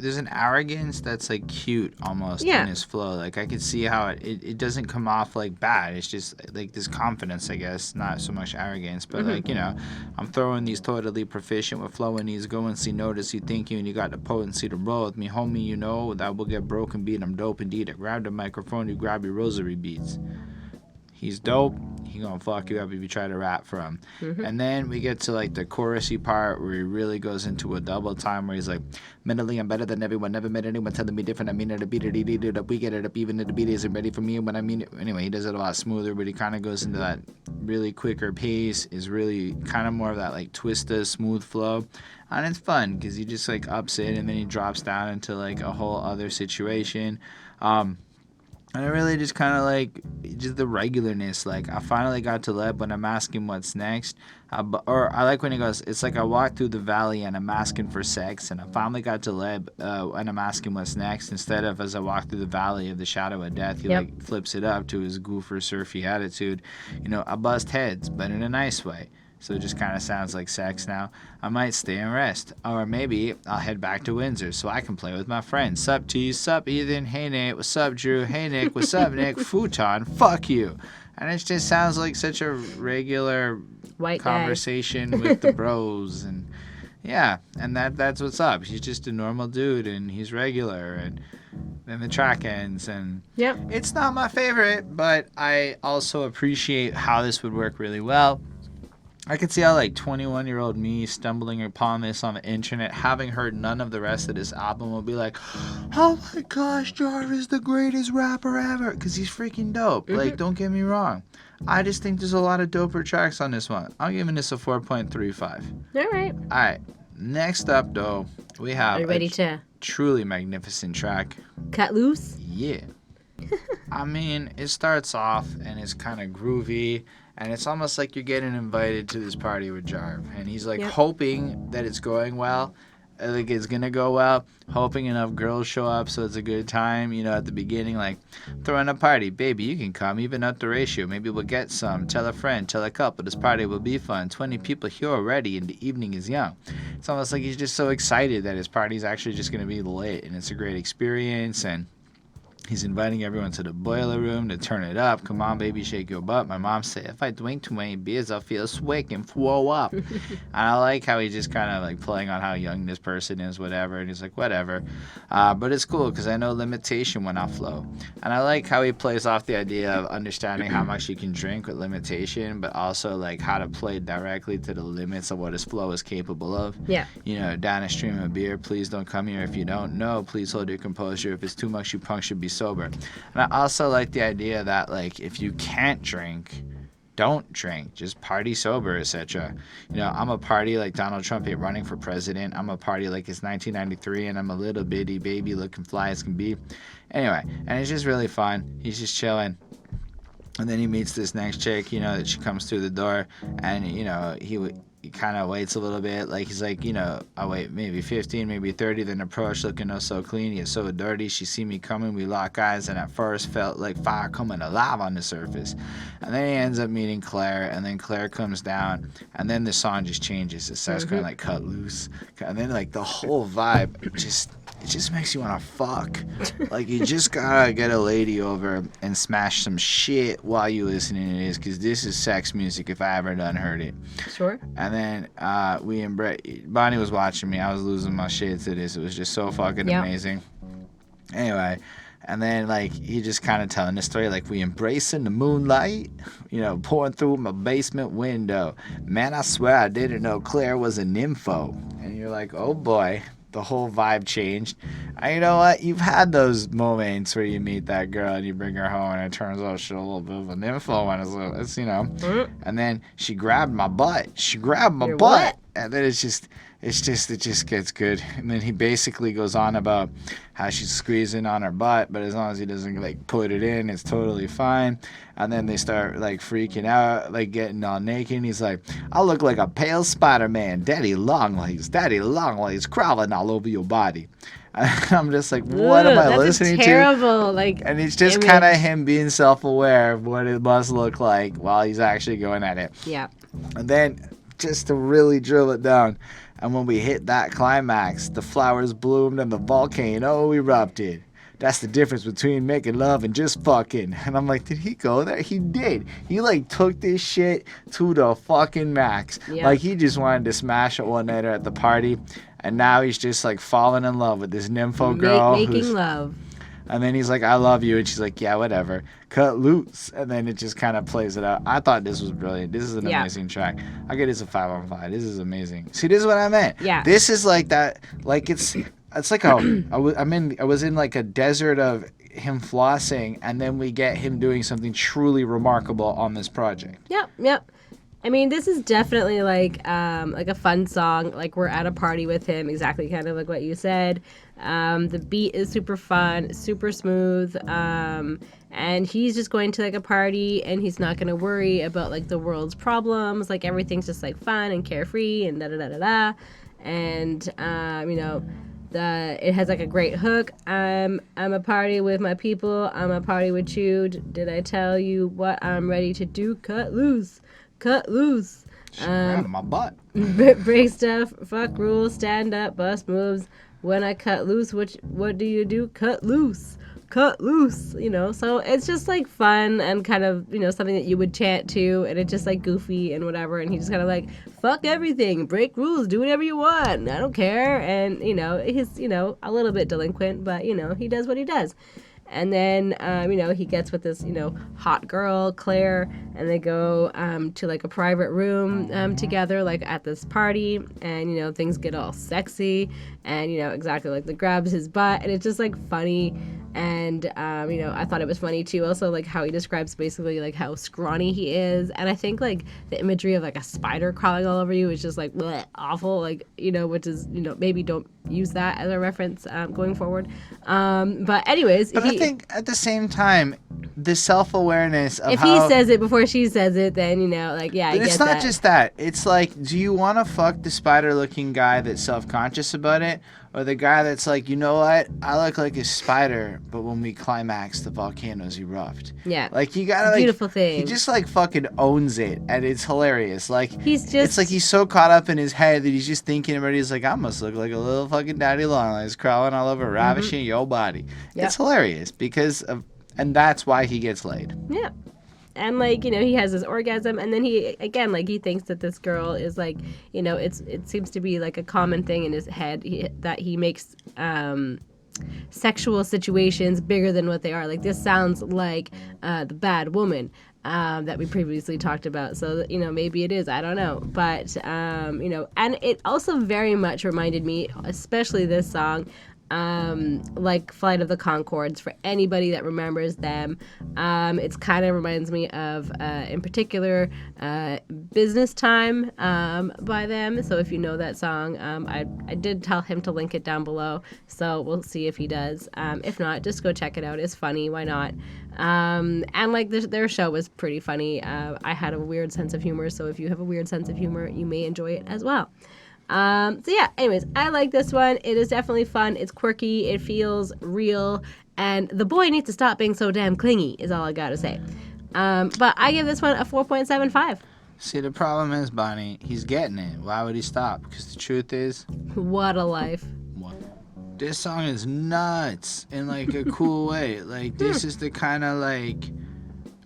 Speaker 1: There's an arrogance that's like cute almost in his flow. Like I could see how it doesn't come off like bad. It's just like this confidence, I guess, not so much arrogance. But like I'm throwing these totally proficient with flowing these. Go and see, notice you, think you, and you got the potency to roll with me, homie. You know that will get broken beat. I'm dope indeed. I grab the microphone, you grab your rosary beads. He's dope. He gonna fuck you up if you try to rap for him. And then we get to like the chorusy part where he really goes into a double time where he's like, mentally I'm better than everyone, never met anyone telling me different. I mean it, a beat it up, we get it up, even if the beat isn't ready for me. When I mean it, anyway, he does it a lot smoother, but he kind of goes into that really quicker pace. Is really kind of more of that like twista smooth flow, and it's fun because he just like ups it and then he drops down into like a whole other situation. And I really just kind of like just the regularness. Like I finally got to Leb when I'm asking what's next. Or I like when he goes, it's like I walk through the valley and I'm asking for sex. And I finally got to Leb and I'm asking what's next. Instead of as I walk through the valley of the shadow of death, he like flips it up to his goofer surfy attitude. You know, I bust heads, but in a nice way. So it just kind of sounds like sex now. I might stay and rest. Or maybe I'll head back to Windsor so I can play with my friends. Sup T, sup Ethan, hey Nate, what's up Drew, hey Nick, what's up Nick, futon, fuck you. And it just sounds like such a regular
Speaker 2: White
Speaker 1: conversation with the bros. And yeah, and that's what's up. He's just a normal dude and he's regular, and then the track ends, and it's not my favorite, but I also appreciate how this would work really well. I could see how like 21-year-old me stumbling upon this on the internet, having heard none of the rest of this album, will be like, oh my gosh, Jarv is the greatest rapper ever, because he's freaking dope. Like, don't get me wrong. I just think there's a lot of doper tracks on this one. I'm giving this a 4.35.
Speaker 2: All
Speaker 1: right. Next up, though, we have
Speaker 2: Are you ready to
Speaker 1: truly magnificent track.
Speaker 2: Cut loose?
Speaker 1: Yeah. I mean, it starts off and it's kind of groovy. And it's almost like you're getting invited to this party with Jarv. And he's like hoping that it's going well. Like it's going to go well. Hoping enough girls show up so it's a good time. You know, at the beginning, like, throwing a party. Baby, you can come. Even up the ratio. Maybe we'll get some. Tell a friend. Tell a couple. This party will be fun. 20 people here already and the evening is young. It's almost like he's just so excited that his party's actually just going to be lit. And it's a great experience. And he's inviting everyone to the boiler room to turn it up. Come on, baby, shake your butt. My mom said, if I drink too many beers, I'll feel swig and throw up. And I like how he's just kind of like playing on how young this person is, whatever. And he's like, whatever. But it's cool because I know limitation when I flow. And I like how he plays off the idea of understanding how much you can drink with limitation, but also like how to play directly to the limits of what his flow is capable of.
Speaker 2: Yeah.
Speaker 1: You know, down a stream of beer, please don't come here if you don't know. Please hold your composure. If it's too much, you punk should be sober. And I also like the idea that like if you can't drink, don't drink, just party sober, etc. You know, I'm a party like Donald Trump ain't running for president. I'm a party like it's 1993 and I'm a little bitty baby looking fly as can be. Anyway, and it's just really fun. He's just chilling. And then he meets this next chick, you know, that she comes through the door, and you know, he kind of waits a little bit, like he's like, you know, I wait maybe 15, maybe 30, then approach looking oh so clean, he's so dirty, she see me coming, we lock eyes, and at first felt like fire coming alive on the surface. And then he ends up meeting Claire, and then Claire comes down, and then the song just changes. It starts kind of like cut loose, and then like the whole vibe it just makes you want to fuck. Like, you just gotta get a lady over and smash some shit while you listening to this, because this is sex music if I ever done heard it.
Speaker 2: Sure.
Speaker 1: And then Bonnie was watching me. I was losing my shit to this. It was just so fucking amazing. Anyway, and then, like, he just kind of telling the story, like, we embracing the moonlight, you know, pouring through my basement window. Man, I swear I didn't know Claire was a nympho. And you're like, oh boy. The whole vibe changed. And you know what? You've had those moments where you meet that girl and you bring her home and it turns out she's a little bit of an info, and it's you know. And then she grabbed my butt. Your butt. What? And then it just gets good. And then he basically goes on about how she's squeezing on her butt, but as long as he doesn't like put it in, it's totally fine. And then they start like freaking out, like getting all naked. And he's like, I look like a pale Spider-Man, daddy long legs crawling all over your body. I'm just like, what am I listening
Speaker 2: that's terrible, like,
Speaker 1: and it's just kind of him being self-aware of what it must look like while he's actually going at it.
Speaker 2: Yeah.
Speaker 1: And then, just to really drill it down, and when we hit that climax, the flowers bloomed and the volcano erupted. That's the difference between making love and just fucking. And I'm like, did he go there? He did. He, like, took this shit to the fucking max.
Speaker 2: Yeah.
Speaker 1: Like, he just wanted to smash it one night at the party. And now he's just, like, falling in love with this nympho girl.
Speaker 2: Making love.
Speaker 1: And then he's like, I love you. And she's like, yeah, whatever. Cut loose. And then it just kind of plays it out. I thought this was brilliant. This is an amazing track. I get this a 5 on 5. This is amazing. See, this is what I meant.
Speaker 2: Yeah.
Speaker 1: This is like that. Like, it's like I was in like a desert of him flossing. And then we get him doing something truly remarkable on this project.
Speaker 2: Yep. I mean, this is definitely like a fun song. Like, we're at a party with him, exactly kind of like what you said. The beat is super fun, super smooth, and he's just going to like a party, and he's not going to worry about like the world's problems. Like, everything's just like fun and carefree and da da da da da. And it has like a great hook. I'm a party with my people. I'm a party with you. Did I tell you what I'm ready to do? Cut loose.
Speaker 1: My butt.
Speaker 2: Break stuff, fuck rules, stand up, bust moves. When I cut loose, what do you do? Cut loose. So it's just like fun and kind of, something that you would chant to, and it's just like goofy and whatever, and he's just kind of like, fuck everything, break rules, do whatever you want, I don't care. And he's a little bit delinquent, but he does what he does. And then, he gets with this, hot girl, Claire, and they go to, like, a private room together, like, at this party. And, things get all sexy. And, exactly, like, the grabs his butt. And it's just, like, funny. And, I thought it was funny, too, also, like, how he describes basically, like, how scrawny he is. And I think, like, the imagery of, like, a spider crawling all over you is just, like, bleh, awful. Like, which is, maybe don't use that as a reference going forward. But anyways.
Speaker 1: But I think at the same time, the self-awareness of
Speaker 2: if he says it before she says it, then, like, yeah, I get that.
Speaker 1: It's not just that. It's like, do you want to fuck the spider-looking guy that's self-conscious about it? Or the guy that's like, you know what? I look like a spider, but when we climax, the volcanoes erupt.
Speaker 2: Yeah.
Speaker 1: Like, you gotta, like...
Speaker 2: Beautiful thing.
Speaker 1: He just, like, fucking owns it, and it's hilarious. Like,
Speaker 2: it's
Speaker 1: like he's so caught up in his head that he's just thinking about it. He's like, I must look like a little fucking daddy longlegs crawling all over, ravishing your body. Yep. It's hilarious because of... And that's why he gets laid.
Speaker 2: Yeah. And, like, he has this orgasm, and then he, again, like, he thinks that this girl is, like, it seems to be, like, a common thing in his head that he makes sexual situations bigger than what they are. Like, this sounds like the bad woman that we previously talked about. So, maybe it is. I don't know. But, and it also very much reminded me, especially this song, like Flight of the Conchords, for anybody that remembers them. It kind of reminds me of, in particular, Business Time by them. So if you know that song, I did tell him to link it down below, so we'll see if he does. If not, just go check it out. It's funny. Why not? And like their show was pretty funny. I had a weird sense of humor, so if you have a weird sense of humor, you may enjoy it as well. So yeah, anyways, I like this one. It is definitely fun. It's quirky. It feels real. And the boy needs to stop being so damn clingy is all I gotta say. But I give this one a 4.75.
Speaker 1: See, the problem is, Bonnie, he's getting it. Why would he stop? Because the truth is...
Speaker 2: What a life.
Speaker 1: This song is nuts in, like, a cool way. Like, this is the kind of, like,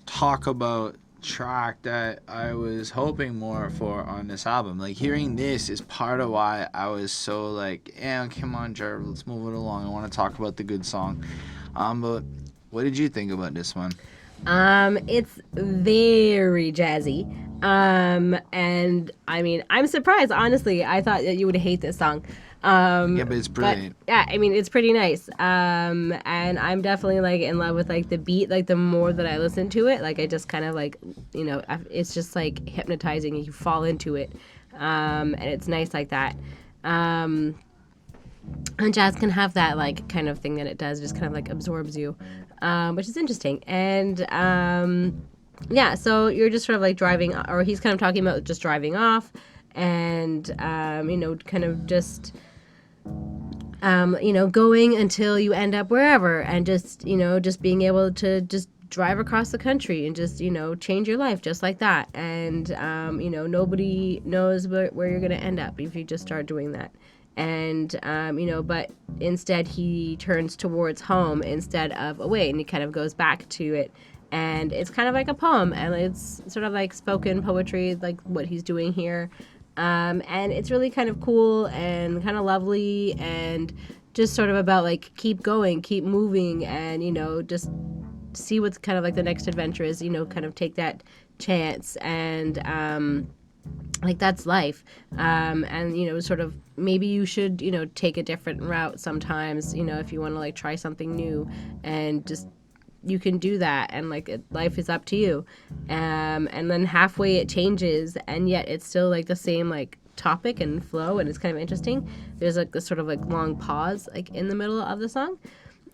Speaker 1: talk about track that I was hoping more for on this album. Like, hearing this is part of why I was so like, yeah, come on, Jarv, let's move it along. I want to talk about the good song. But what did you think about this one?
Speaker 2: It's very jazzy. And I mean, I'm surprised, honestly. I thought that you would hate this song.
Speaker 1: Yeah, but it's brilliant.
Speaker 2: But, yeah, I mean, it's pretty nice. And I'm definitely, like, in love with, like, the beat. Like, the more that I listen to it, like, I just kind of, like, it's just, like, hypnotizing, and you fall into it. And it's nice like that. And jazz can have that, like, kind of thing that it does, just kind of, like, absorbs you, which is interesting. And, yeah, so you're just sort of, like, driving, or he's kind of talking about just driving off, and, kind of just... going until you end up wherever, and just being able to just drive across the country and just change your life just like that. And nobody knows where you're going to end up if you just start doing that. And but instead he turns towards home instead of away, and he kind of goes back to it. And it's kind of like a poem, and it's sort of like spoken poetry, like what he's doing here. And it's really kind of cool and kind of lovely, and just sort of about like keep going, keep moving, and just see what's kind of like the next adventure is, kind of take that chance. And like that's life. And sort of maybe you should take a different route sometimes, if you want to like try something new, and just you can do that, and like life is up to you. And then halfway it changes, and yet it's still like the same like topic and flow, and it's kind of interesting. There's like this sort of like long pause like in the middle of the song.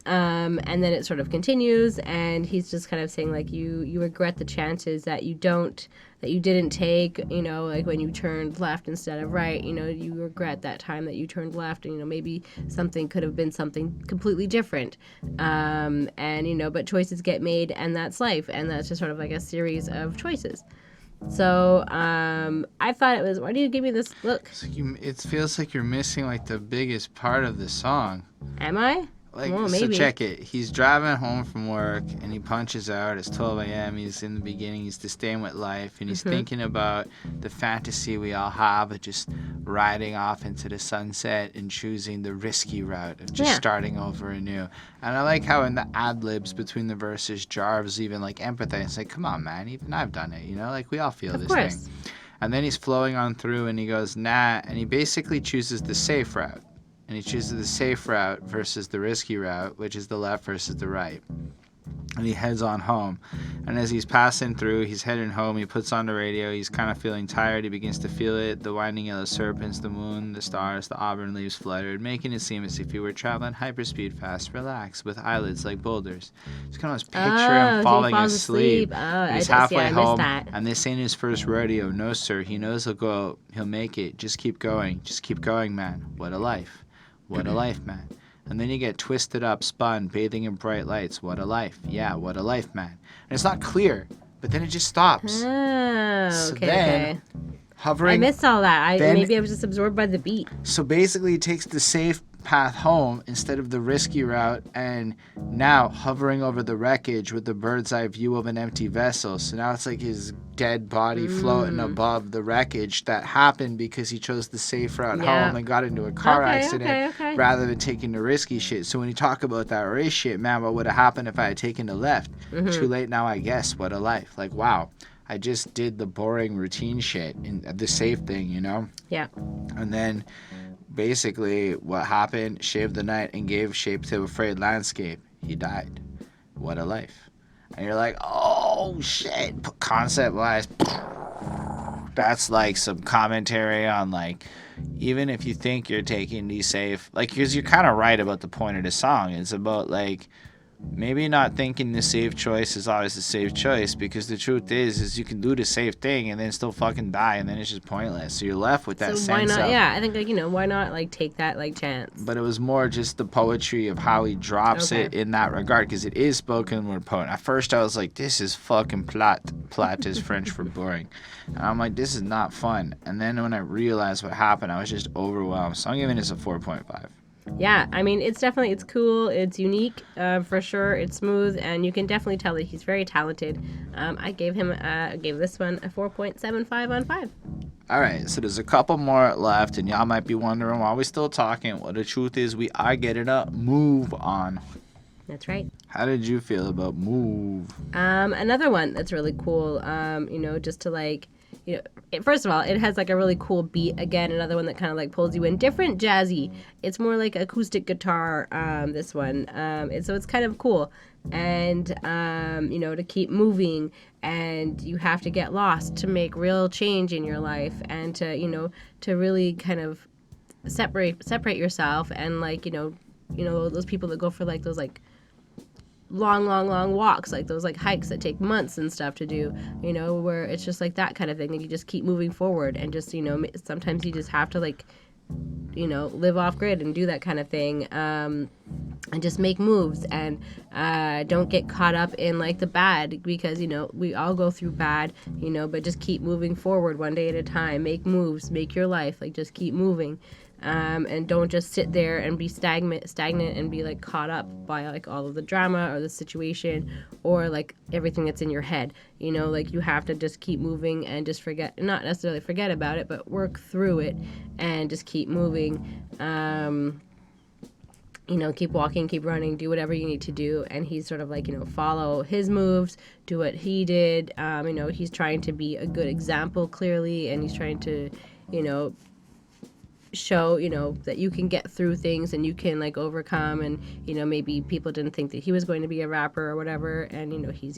Speaker 2: And then it sort of continues, and he's just kind of saying like you regret the chances that you didn't take, like when you turned left instead of right, you regret that time that you turned left, and maybe something could have been something completely different. And but choices get made, and that's life, and that's just sort of like a series of choices. So I thought it was, why do you give me this look?
Speaker 1: It feels like you're missing like the biggest part of the song.
Speaker 2: Am I?
Speaker 1: Like,
Speaker 2: well,
Speaker 1: so
Speaker 2: maybe.
Speaker 1: check it. He's driving home from work, and he punches out. It's 12 a.m. He's in the beginning. He's disdain with life, and he's thinking about the fantasy we all have of just riding off into the sunset and choosing the risky route of just starting over anew. And I like how in the ad-libs between the verses, Jarv's even like empathize. It's like, come on, man, even I've done it, like we all feel this thing. And then he's flowing on through, and he goes, nah, and he basically chooses the safe route. And he chooses the safe route versus the risky route, which is the left versus the right. And he heads on home. And as he's passing through, he's heading home. He puts on the radio. He's kind of feeling tired. He begins to feel it. The winding yellow serpents, the moon, the stars, the auburn leaves fluttered, making it seem as if he were traveling hyperspeed fast, relaxed, with eyelids like boulders. Just kind of picture him falling asleep. He's halfway home, and this ain't his first rodeo. No, sir. He knows he'll make it. Just keep going. Just keep going, man. What a life. What a life, man. And then you get twisted up, spun, bathing in bright lights. What a life. Yeah, what a life, man. And it's not clear, but then it just stops.
Speaker 2: Oh,
Speaker 1: so
Speaker 2: okay,
Speaker 1: then, hovering.
Speaker 2: I missed all that. Maybe I was just absorbed by the beat.
Speaker 1: So basically, he takes the safe path home instead of the risky route, and now hovering over the wreckage with the bird's eye view of an empty vessel. So now it's like his dead body floating above the wreckage that happened because he chose the safe route home and got into a car accident rather than taking the risky shit. So when you talk about that race shit, man, what would have happened if I had taken the left? Too late now, I guess. What a life. Like, wow, I just did the boring routine shit and the safe thing,
Speaker 2: Yeah.
Speaker 1: And then basically what happened, shaved the night and gave shape to a frayed landscape. He died. What a life. And you're like, oh shit, concept wise, that's like some commentary on like, even if you think you're taking these safe, like, because you're kind of right about the point of the song. It's about like maybe not thinking the safe choice is always the safe choice, because the truth is you can do the safe thing and then still fucking die, and then it's just pointless. So you're left with that sense
Speaker 2: why not?
Speaker 1: of,
Speaker 2: I think why not like take that like chance?
Speaker 1: But it was more just the poetry of how he drops it in that regard, because it is spoken word poem. At first I was like, this is fucking plat is French for boring, and I'm like, this is not fun. And then when I realized what happened, I was just overwhelmed. So I'm giving this a 4.5.
Speaker 2: Yeah, I mean, it's cool, it's unique, for sure, it's smooth, and you can definitely tell that he's very talented. I gave this one a 4.75 on 5.
Speaker 1: All right, so there's a couple more left, and y'all might be wondering why we're still talking. Well, the truth is we are getting a move on.
Speaker 2: That's right.
Speaker 1: How did you feel about Move?
Speaker 2: Another one that's really cool, just to like, first of all, it has like a really cool beat. Again, another one that kind of like pulls you in. Different jazzy. It's more like acoustic guitar, this one. So it's kind of cool. And, to keep moving, and you have to get lost to make real change in your life, and to really kind of separate yourself, and like, those people that go for like those like long walks, like those like hikes that take months and stuff to do, where it's just like that kind of thing, and you just keep moving forward, and just sometimes you just have to like live off grid and do that kind of thing. And just make moves and don't get caught up in like the bad, because we all go through bad, but just keep moving forward one day at a time. Make moves, make your life, like just keep moving, and don't just sit there and be stagnant and be like caught up by like all of the drama or the situation or like everything that's in your head. Like you have to just keep moving and just not necessarily forget about it, but work through it and just keep moving. Keep walking, keep running, do whatever you need to do. And he's sort of like, follow his moves, do what he did. He's trying to be a good example, clearly, and he's trying to, show, that you can get through things and you can like overcome. And, maybe people didn't think that he was going to be a rapper or whatever. And,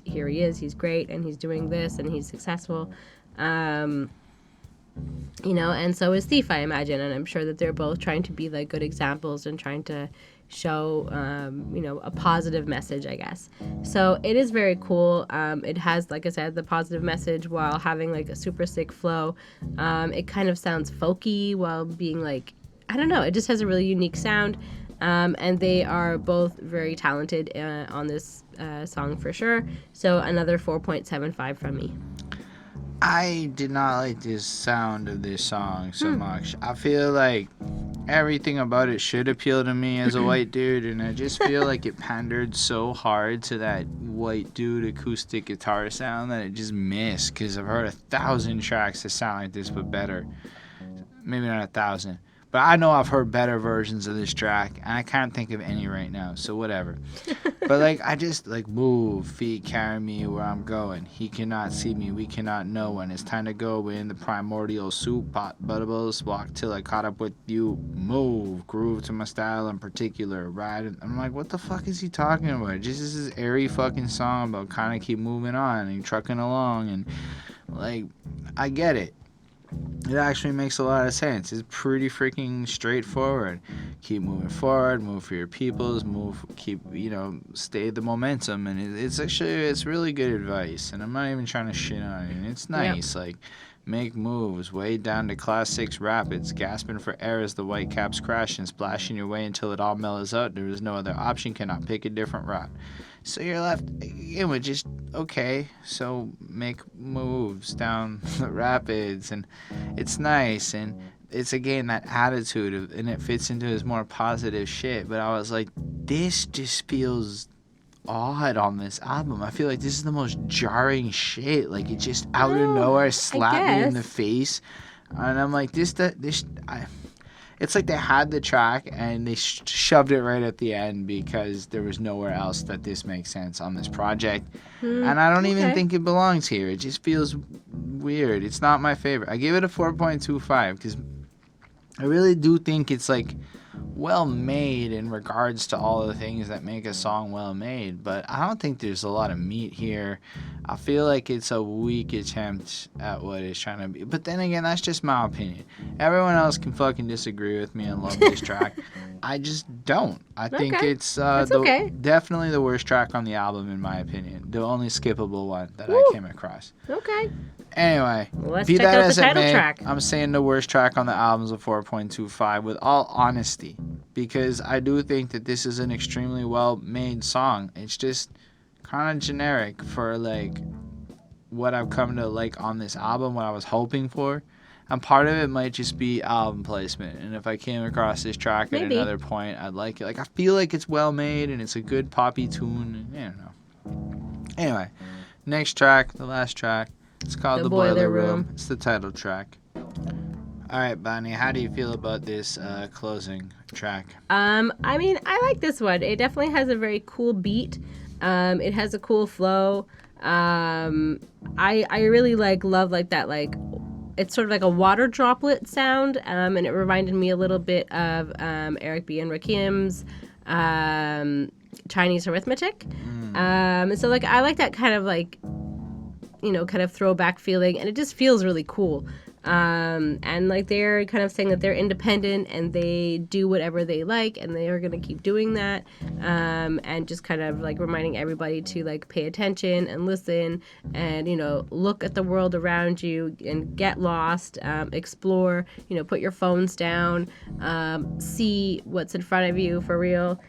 Speaker 2: here he is, he's great, and he's doing this, and he's successful. And so is Thief, I imagine. And I'm sure that they're both trying to be like good examples and trying to show, a positive message, I guess. So it is very cool. It has, like I said, the positive message while having like a super sick flow. It kind of sounds folky while being like, I don't know, it just has a really unique sound. And they are both very talented on this song for sure. So another 4.75 from me.
Speaker 1: I did not like the sound of this song so much. I feel like everything about it should appeal to me as a white dude, and I just feel like it pandered so hard to that white dude acoustic guitar sound that it just missed, because I've heard 1,000 tracks that sound like this but better. Maybe not 1,000. But I know I've heard better versions of this track, and I can't think of any right now, so whatever. But, like, I just, like, move, feet carry me where I'm going. He cannot see me, we cannot know when. It's time to go in the primordial soup, pot bubbles, walk till I caught up with you. Move, groove to my style in particular, ride. I'm like, what the fuck is he talking about? Just this airy fucking song about kind of keep moving on and trucking along, and, like, I get it. It actually makes a lot of sense. It's pretty freaking straightforward. Keep moving forward, move for your peoples, stay the momentum. And it's really good advice. And I'm not even trying to shit on it. And it's nice. Yep. Like, make moves, way down to class 6 rapids, gasping for air as the white caps crash and splashing your way until it all mellows out. There is no other option, cannot pick a different route. So you're left, with just, okay, so make moves down the rapids, and it's nice, and it's, again, that attitude, and it fits into his more positive shit, but I was like, this just feels odd on this album. I feel like this is the most jarring shit, like, it just out of nowhere slapped me in the face, and I'm like, it's like they had the track and they shoved it right at the end because there was nowhere else that this makes sense on this project. And I don't even think it belongs here. It just feels weird. It's not my favorite. I give it a 4.25 because I really do think it's like well made in regards to all the things that make a song well made, but I don't think there's a lot of meat here. I feel like it's a weak attempt at what it's trying to be, but then again, that's just my opinion. Everyone else can fucking disagree with me and love this track. I just don't. I think it's definitely the worst track on the album in my opinion, the only skippable one that I came across. Anyway,
Speaker 2: let's
Speaker 1: be
Speaker 2: check
Speaker 1: that
Speaker 2: out
Speaker 1: as
Speaker 2: the
Speaker 1: it
Speaker 2: title
Speaker 1: may,
Speaker 2: track.
Speaker 1: I'm saying the worst track on the album is a 4.25 with all honesty, because I do think that this is an extremely well-made song. It's just kind of generic for like what I've come to like on this album, what I was hoping for. And part of it might just be album placement. And if I came across this track at another point, I'd like it. Like, I feel like it's well-made and it's a good poppy tune. And, I don't know. Anyway, next track, the last track. It's called The Boiler Room. It's the title track. All right, Bonnie, how do you feel about this closing track?
Speaker 2: I mean, I like this one. It definitely has a very cool beat. It has a cool flow. I really love that it's sort of like a water droplet sound, and it reminded me a little bit of Eric B. and Rakim's Chinese arithmetic. So I like that kind of kind of throwback feeling, and it just feels really cool. And like they're kind of saying that they're independent and they do whatever they like and they are going to keep doing that, and just kind of like reminding everybody to like pay attention and listen and, you know, look at the world around you and get lost, explore, you know, put your phones down, see what's in front of you for real,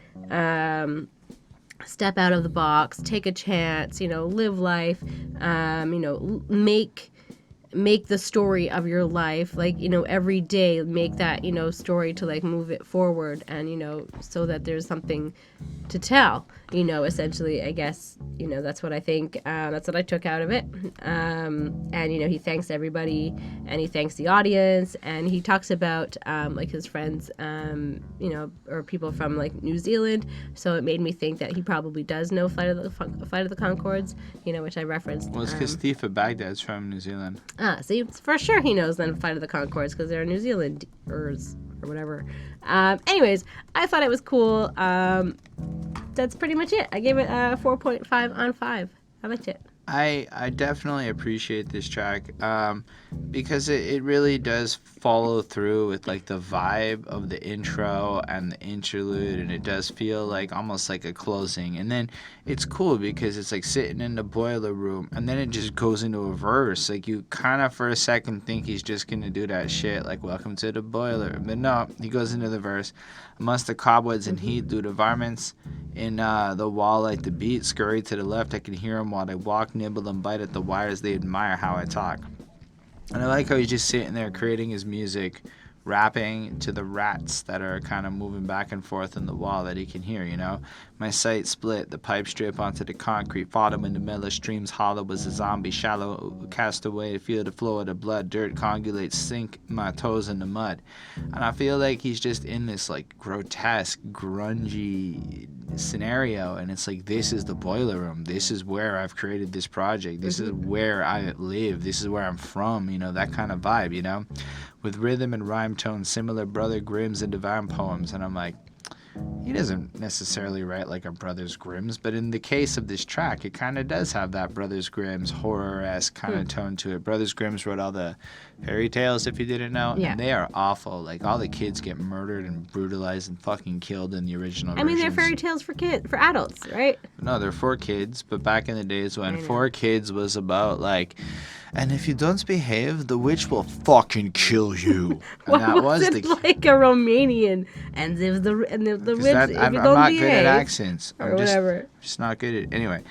Speaker 2: step out of the box, take a chance, you know, live life, you know, make the story of your life, like, you know, every day make that, you know, story to like move it forward, and, you know, so that there's something to tell, you know, essentially, I guess, you know, that's what I think, that's what I took out of it. And, you know, he thanks everybody and he thanks the audience, and he talks about like his friends, you know, or people from like New Zealand, so it made me think that he probably does know Flight of the Conchords, you know, which I referenced.
Speaker 1: Well, it's because Thief of Baghdad's from New Zealand.
Speaker 2: See, for sure he knows then Flight of the Conchords because they're New Zealanders or whatever. Anyways, I thought it was cool. That's pretty much it. I gave it a 4.5 on 5. I liked it.
Speaker 1: I definitely appreciate this track because it really does follow through with like the vibe of the intro and the interlude, and it does feel like almost like a closing. And then it's cool because it's like sitting in the boiler room, and then it just goes into a verse. Like you kind of for a second think he's just gonna do that shit like welcome to the boiler, but no, he goes into the verse. Amongst the cobwebs and heat through the varmints in the wall like the beat scurry to the left, I can hear them while they walk, nibble and bite at the wires. They admire how I talk. And I like how he's just sitting there creating his music, rapping to the rats that are kind of moving back and forth in the wall that he can hear, you know. My sight split, the pipe strip onto the concrete, fought him in the middle of streams, hollow was a zombie, shallow, cast away to feel the flow of the blood, dirt congulates, sink my toes in the mud. And I feel like he's just in this like grotesque, grungy scenario, and it's like, this is the boiler room, this is where I've created this project, this is where I live, this is where I'm from, you know, that kind of vibe, you know, with rhythm and rhyme tone similar Brother Grimm's and divine poems. And I'm like, he doesn't necessarily write like a Brothers Grimm's, but in the case of this track, it kind of does have that Brothers Grimm's horror-esque kind of tone to it. Brothers Grimm's wrote all the fairy tales, if you didn't know, and they are awful. Like, all the kids get murdered and brutalized and fucking killed in the original versions.
Speaker 2: I mean, they're fairy tales for adults, right?
Speaker 1: No, they're for kids, but back in the days when for kids was about, like, and if you don't behave, the witch will fucking kill you. And that was
Speaker 2: it like a Romanian? And if the witch, if you
Speaker 1: I'm
Speaker 2: don't
Speaker 1: not
Speaker 2: behave,
Speaker 1: good at accents.
Speaker 2: or whatever.
Speaker 1: Just not good at. Anyway,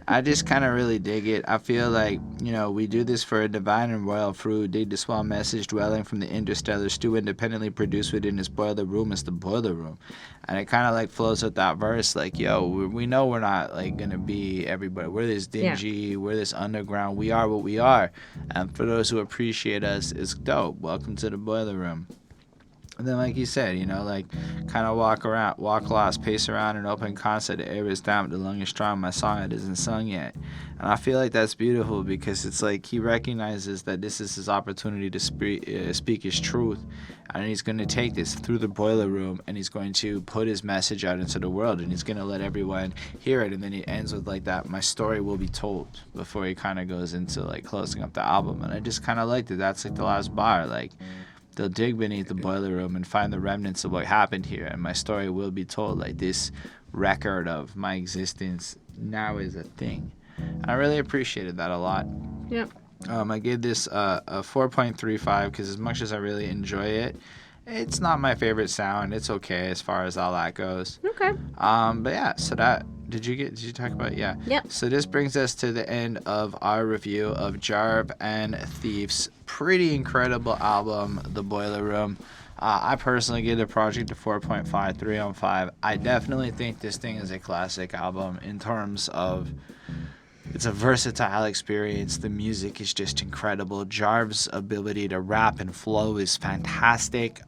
Speaker 1: I just kind of really dig it. I feel like, you know, we do this for a divine and royal fruit. Dig the swell message dwelling from the interstellar stew independently produced within this boiler room. It's the boiler room, and it kind of like flows with that verse. Like, yo, we know we're not like gonna be everybody. We're this dingy. We're this underground. We are what we are. And for those who appreciate us, it's dope. Welcome to the boiler room. And then, like you said, you know, like, kind of walk lost, pace around an open concert. The air is damp, the lung is strong, my song it isn't sung yet. And I feel like that's beautiful because it's like he recognizes that this is his opportunity to speak his truth. And he's going to take this through the boiler room, and he's going to put his message out into the world, and he's going to let everyone hear it. And then he ends with, like, that, my story will be told, before he kind of goes into, like, closing up the album. And I just kind of liked it. That's, like, the last bar, like, they'll dig beneath the boiler room and find the remnants of what happened here, and my story will be told. Like, this record of my existence now is a thing. And I really appreciated that a lot.
Speaker 2: Yep.
Speaker 1: I gave this a 4.35 because as much as I really enjoy it, it's not my favorite sound. It's okay as far as all that goes.
Speaker 2: Okay.
Speaker 1: But yeah, so that did you talk about it? Yeah.
Speaker 2: Yep.
Speaker 1: So this brings us to the end of our review of Jarv Thief's pretty incredible album, The Boiler Room. I personally give the project a 4.5, 3 on 5. I definitely think this thing is a classic album in terms of it's a versatile experience. The music is just incredible. Jarv's ability to rap and flow is fantastic.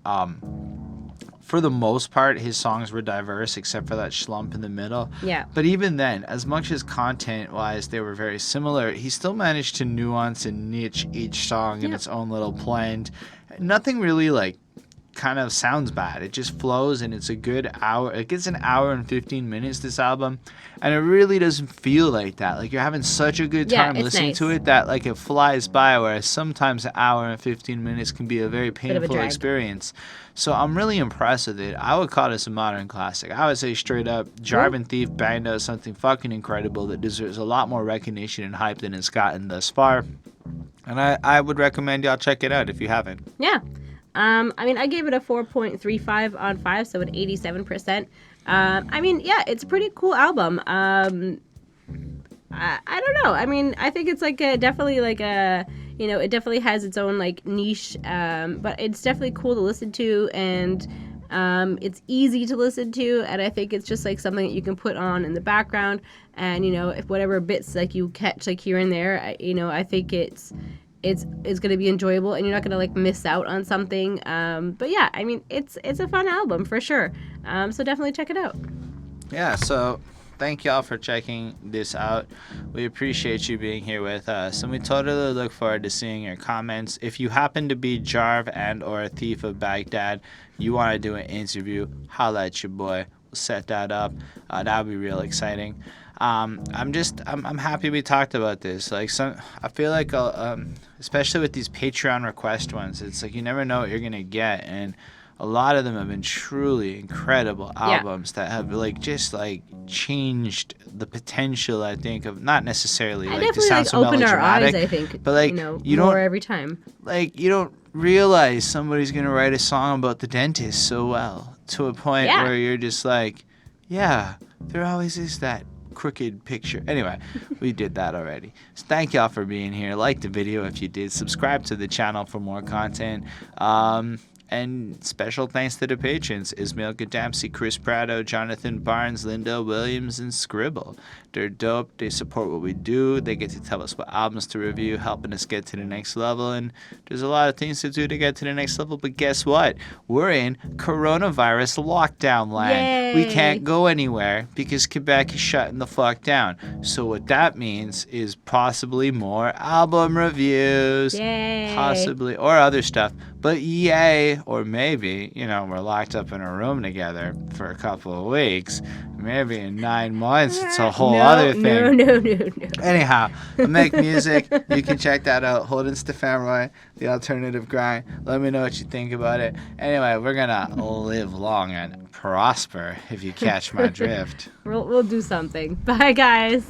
Speaker 1: For the most part, his songs were diverse except for that slump in the middle.
Speaker 2: Yeah.
Speaker 1: But even then, as much as content-wise they were very similar, he still managed to nuance and niche each song in its own little blend. Nothing really, like, kind of sounds bad. It just flows, and it's a good hour. It gets an hour and 15 minutes, this album, and it really doesn't feel like that. Like, you're having such a good time listening to it that, like, it flies by, whereas sometimes an hour and 15 minutes can be a very painful experience. So I'm really impressed with it. I would call this a modern classic. I would say straight up, Jarv Thief banged out something fucking incredible that deserves a lot more recognition and hype than it's gotten thus far. And I would recommend y'all check it out if you haven't.
Speaker 2: Yeah. I mean, I gave it a 4.35 on 5, so an 87%. I mean, yeah, it's a pretty cool album. I don't know. I mean, I think it's like definitely like a, you know, it definitely has its own like niche, but it's definitely cool to listen to, and it's easy to listen to, and I think it's just like something that you can put on in the background, and you know, if whatever bits like you catch like here and there, you know, I think it's going to be enjoyable, and you're not going to like miss out on something. But yeah, I mean, it's a fun album for sure. So definitely check it out.
Speaker 1: Yeah, so thank y'all for checking this out. We appreciate you being here with us, and we totally look forward to seeing your comments. If you happen to be Jarv and or a Thief of Baghdad, you want to do an interview, holla at your boy. We'll set that up. That would be real exciting. I'm happy we talked about this. Like, I feel like especially with these Patreon request ones, it's like you never know what you're gonna get, and a lot of them have been truly incredible albums that have like just like changed the potential, I think, of not necessarily like to sound so
Speaker 2: opened our eyes,
Speaker 1: melodramatic,
Speaker 2: I think,
Speaker 1: but like
Speaker 2: you don't, more every time.
Speaker 1: Like, you don't realize somebody's gonna write a song about the dentist so well to a point where you're just like, yeah, there always is that crooked picture. Anyway, we did that already. So thank y'all for being here. Like the video if you did. Subscribe to the channel for more content. And special thanks to the patrons: Ismail Gadamsi, Chris Prado, Jonathan Barnes, Linda Williams, and Scribble. They're dope. They support what we do. They get to tell us what albums to review, helping us get to the next level. And there's a lot of things to do to get to the next level. But guess what? We're in coronavirus lockdown land.
Speaker 2: Yay.
Speaker 1: We can't go anywhere because Quebec is shutting the fuck down. So what that means is possibly more album reviews.
Speaker 2: Yay.
Speaker 1: Possibly. Or other stuff. But yay, or maybe, you know, we're locked up in a room together for a couple of weeks. Maybe in 9 months, it's a whole other thing.
Speaker 2: No.
Speaker 1: Anyhow, I make music. You can check that out. Holden, Stephan, The Alternative Grind. Let me know what you think about it. Anyway, we're going to live long and prosper, if you catch my drift.
Speaker 2: We'll do something. Bye, guys.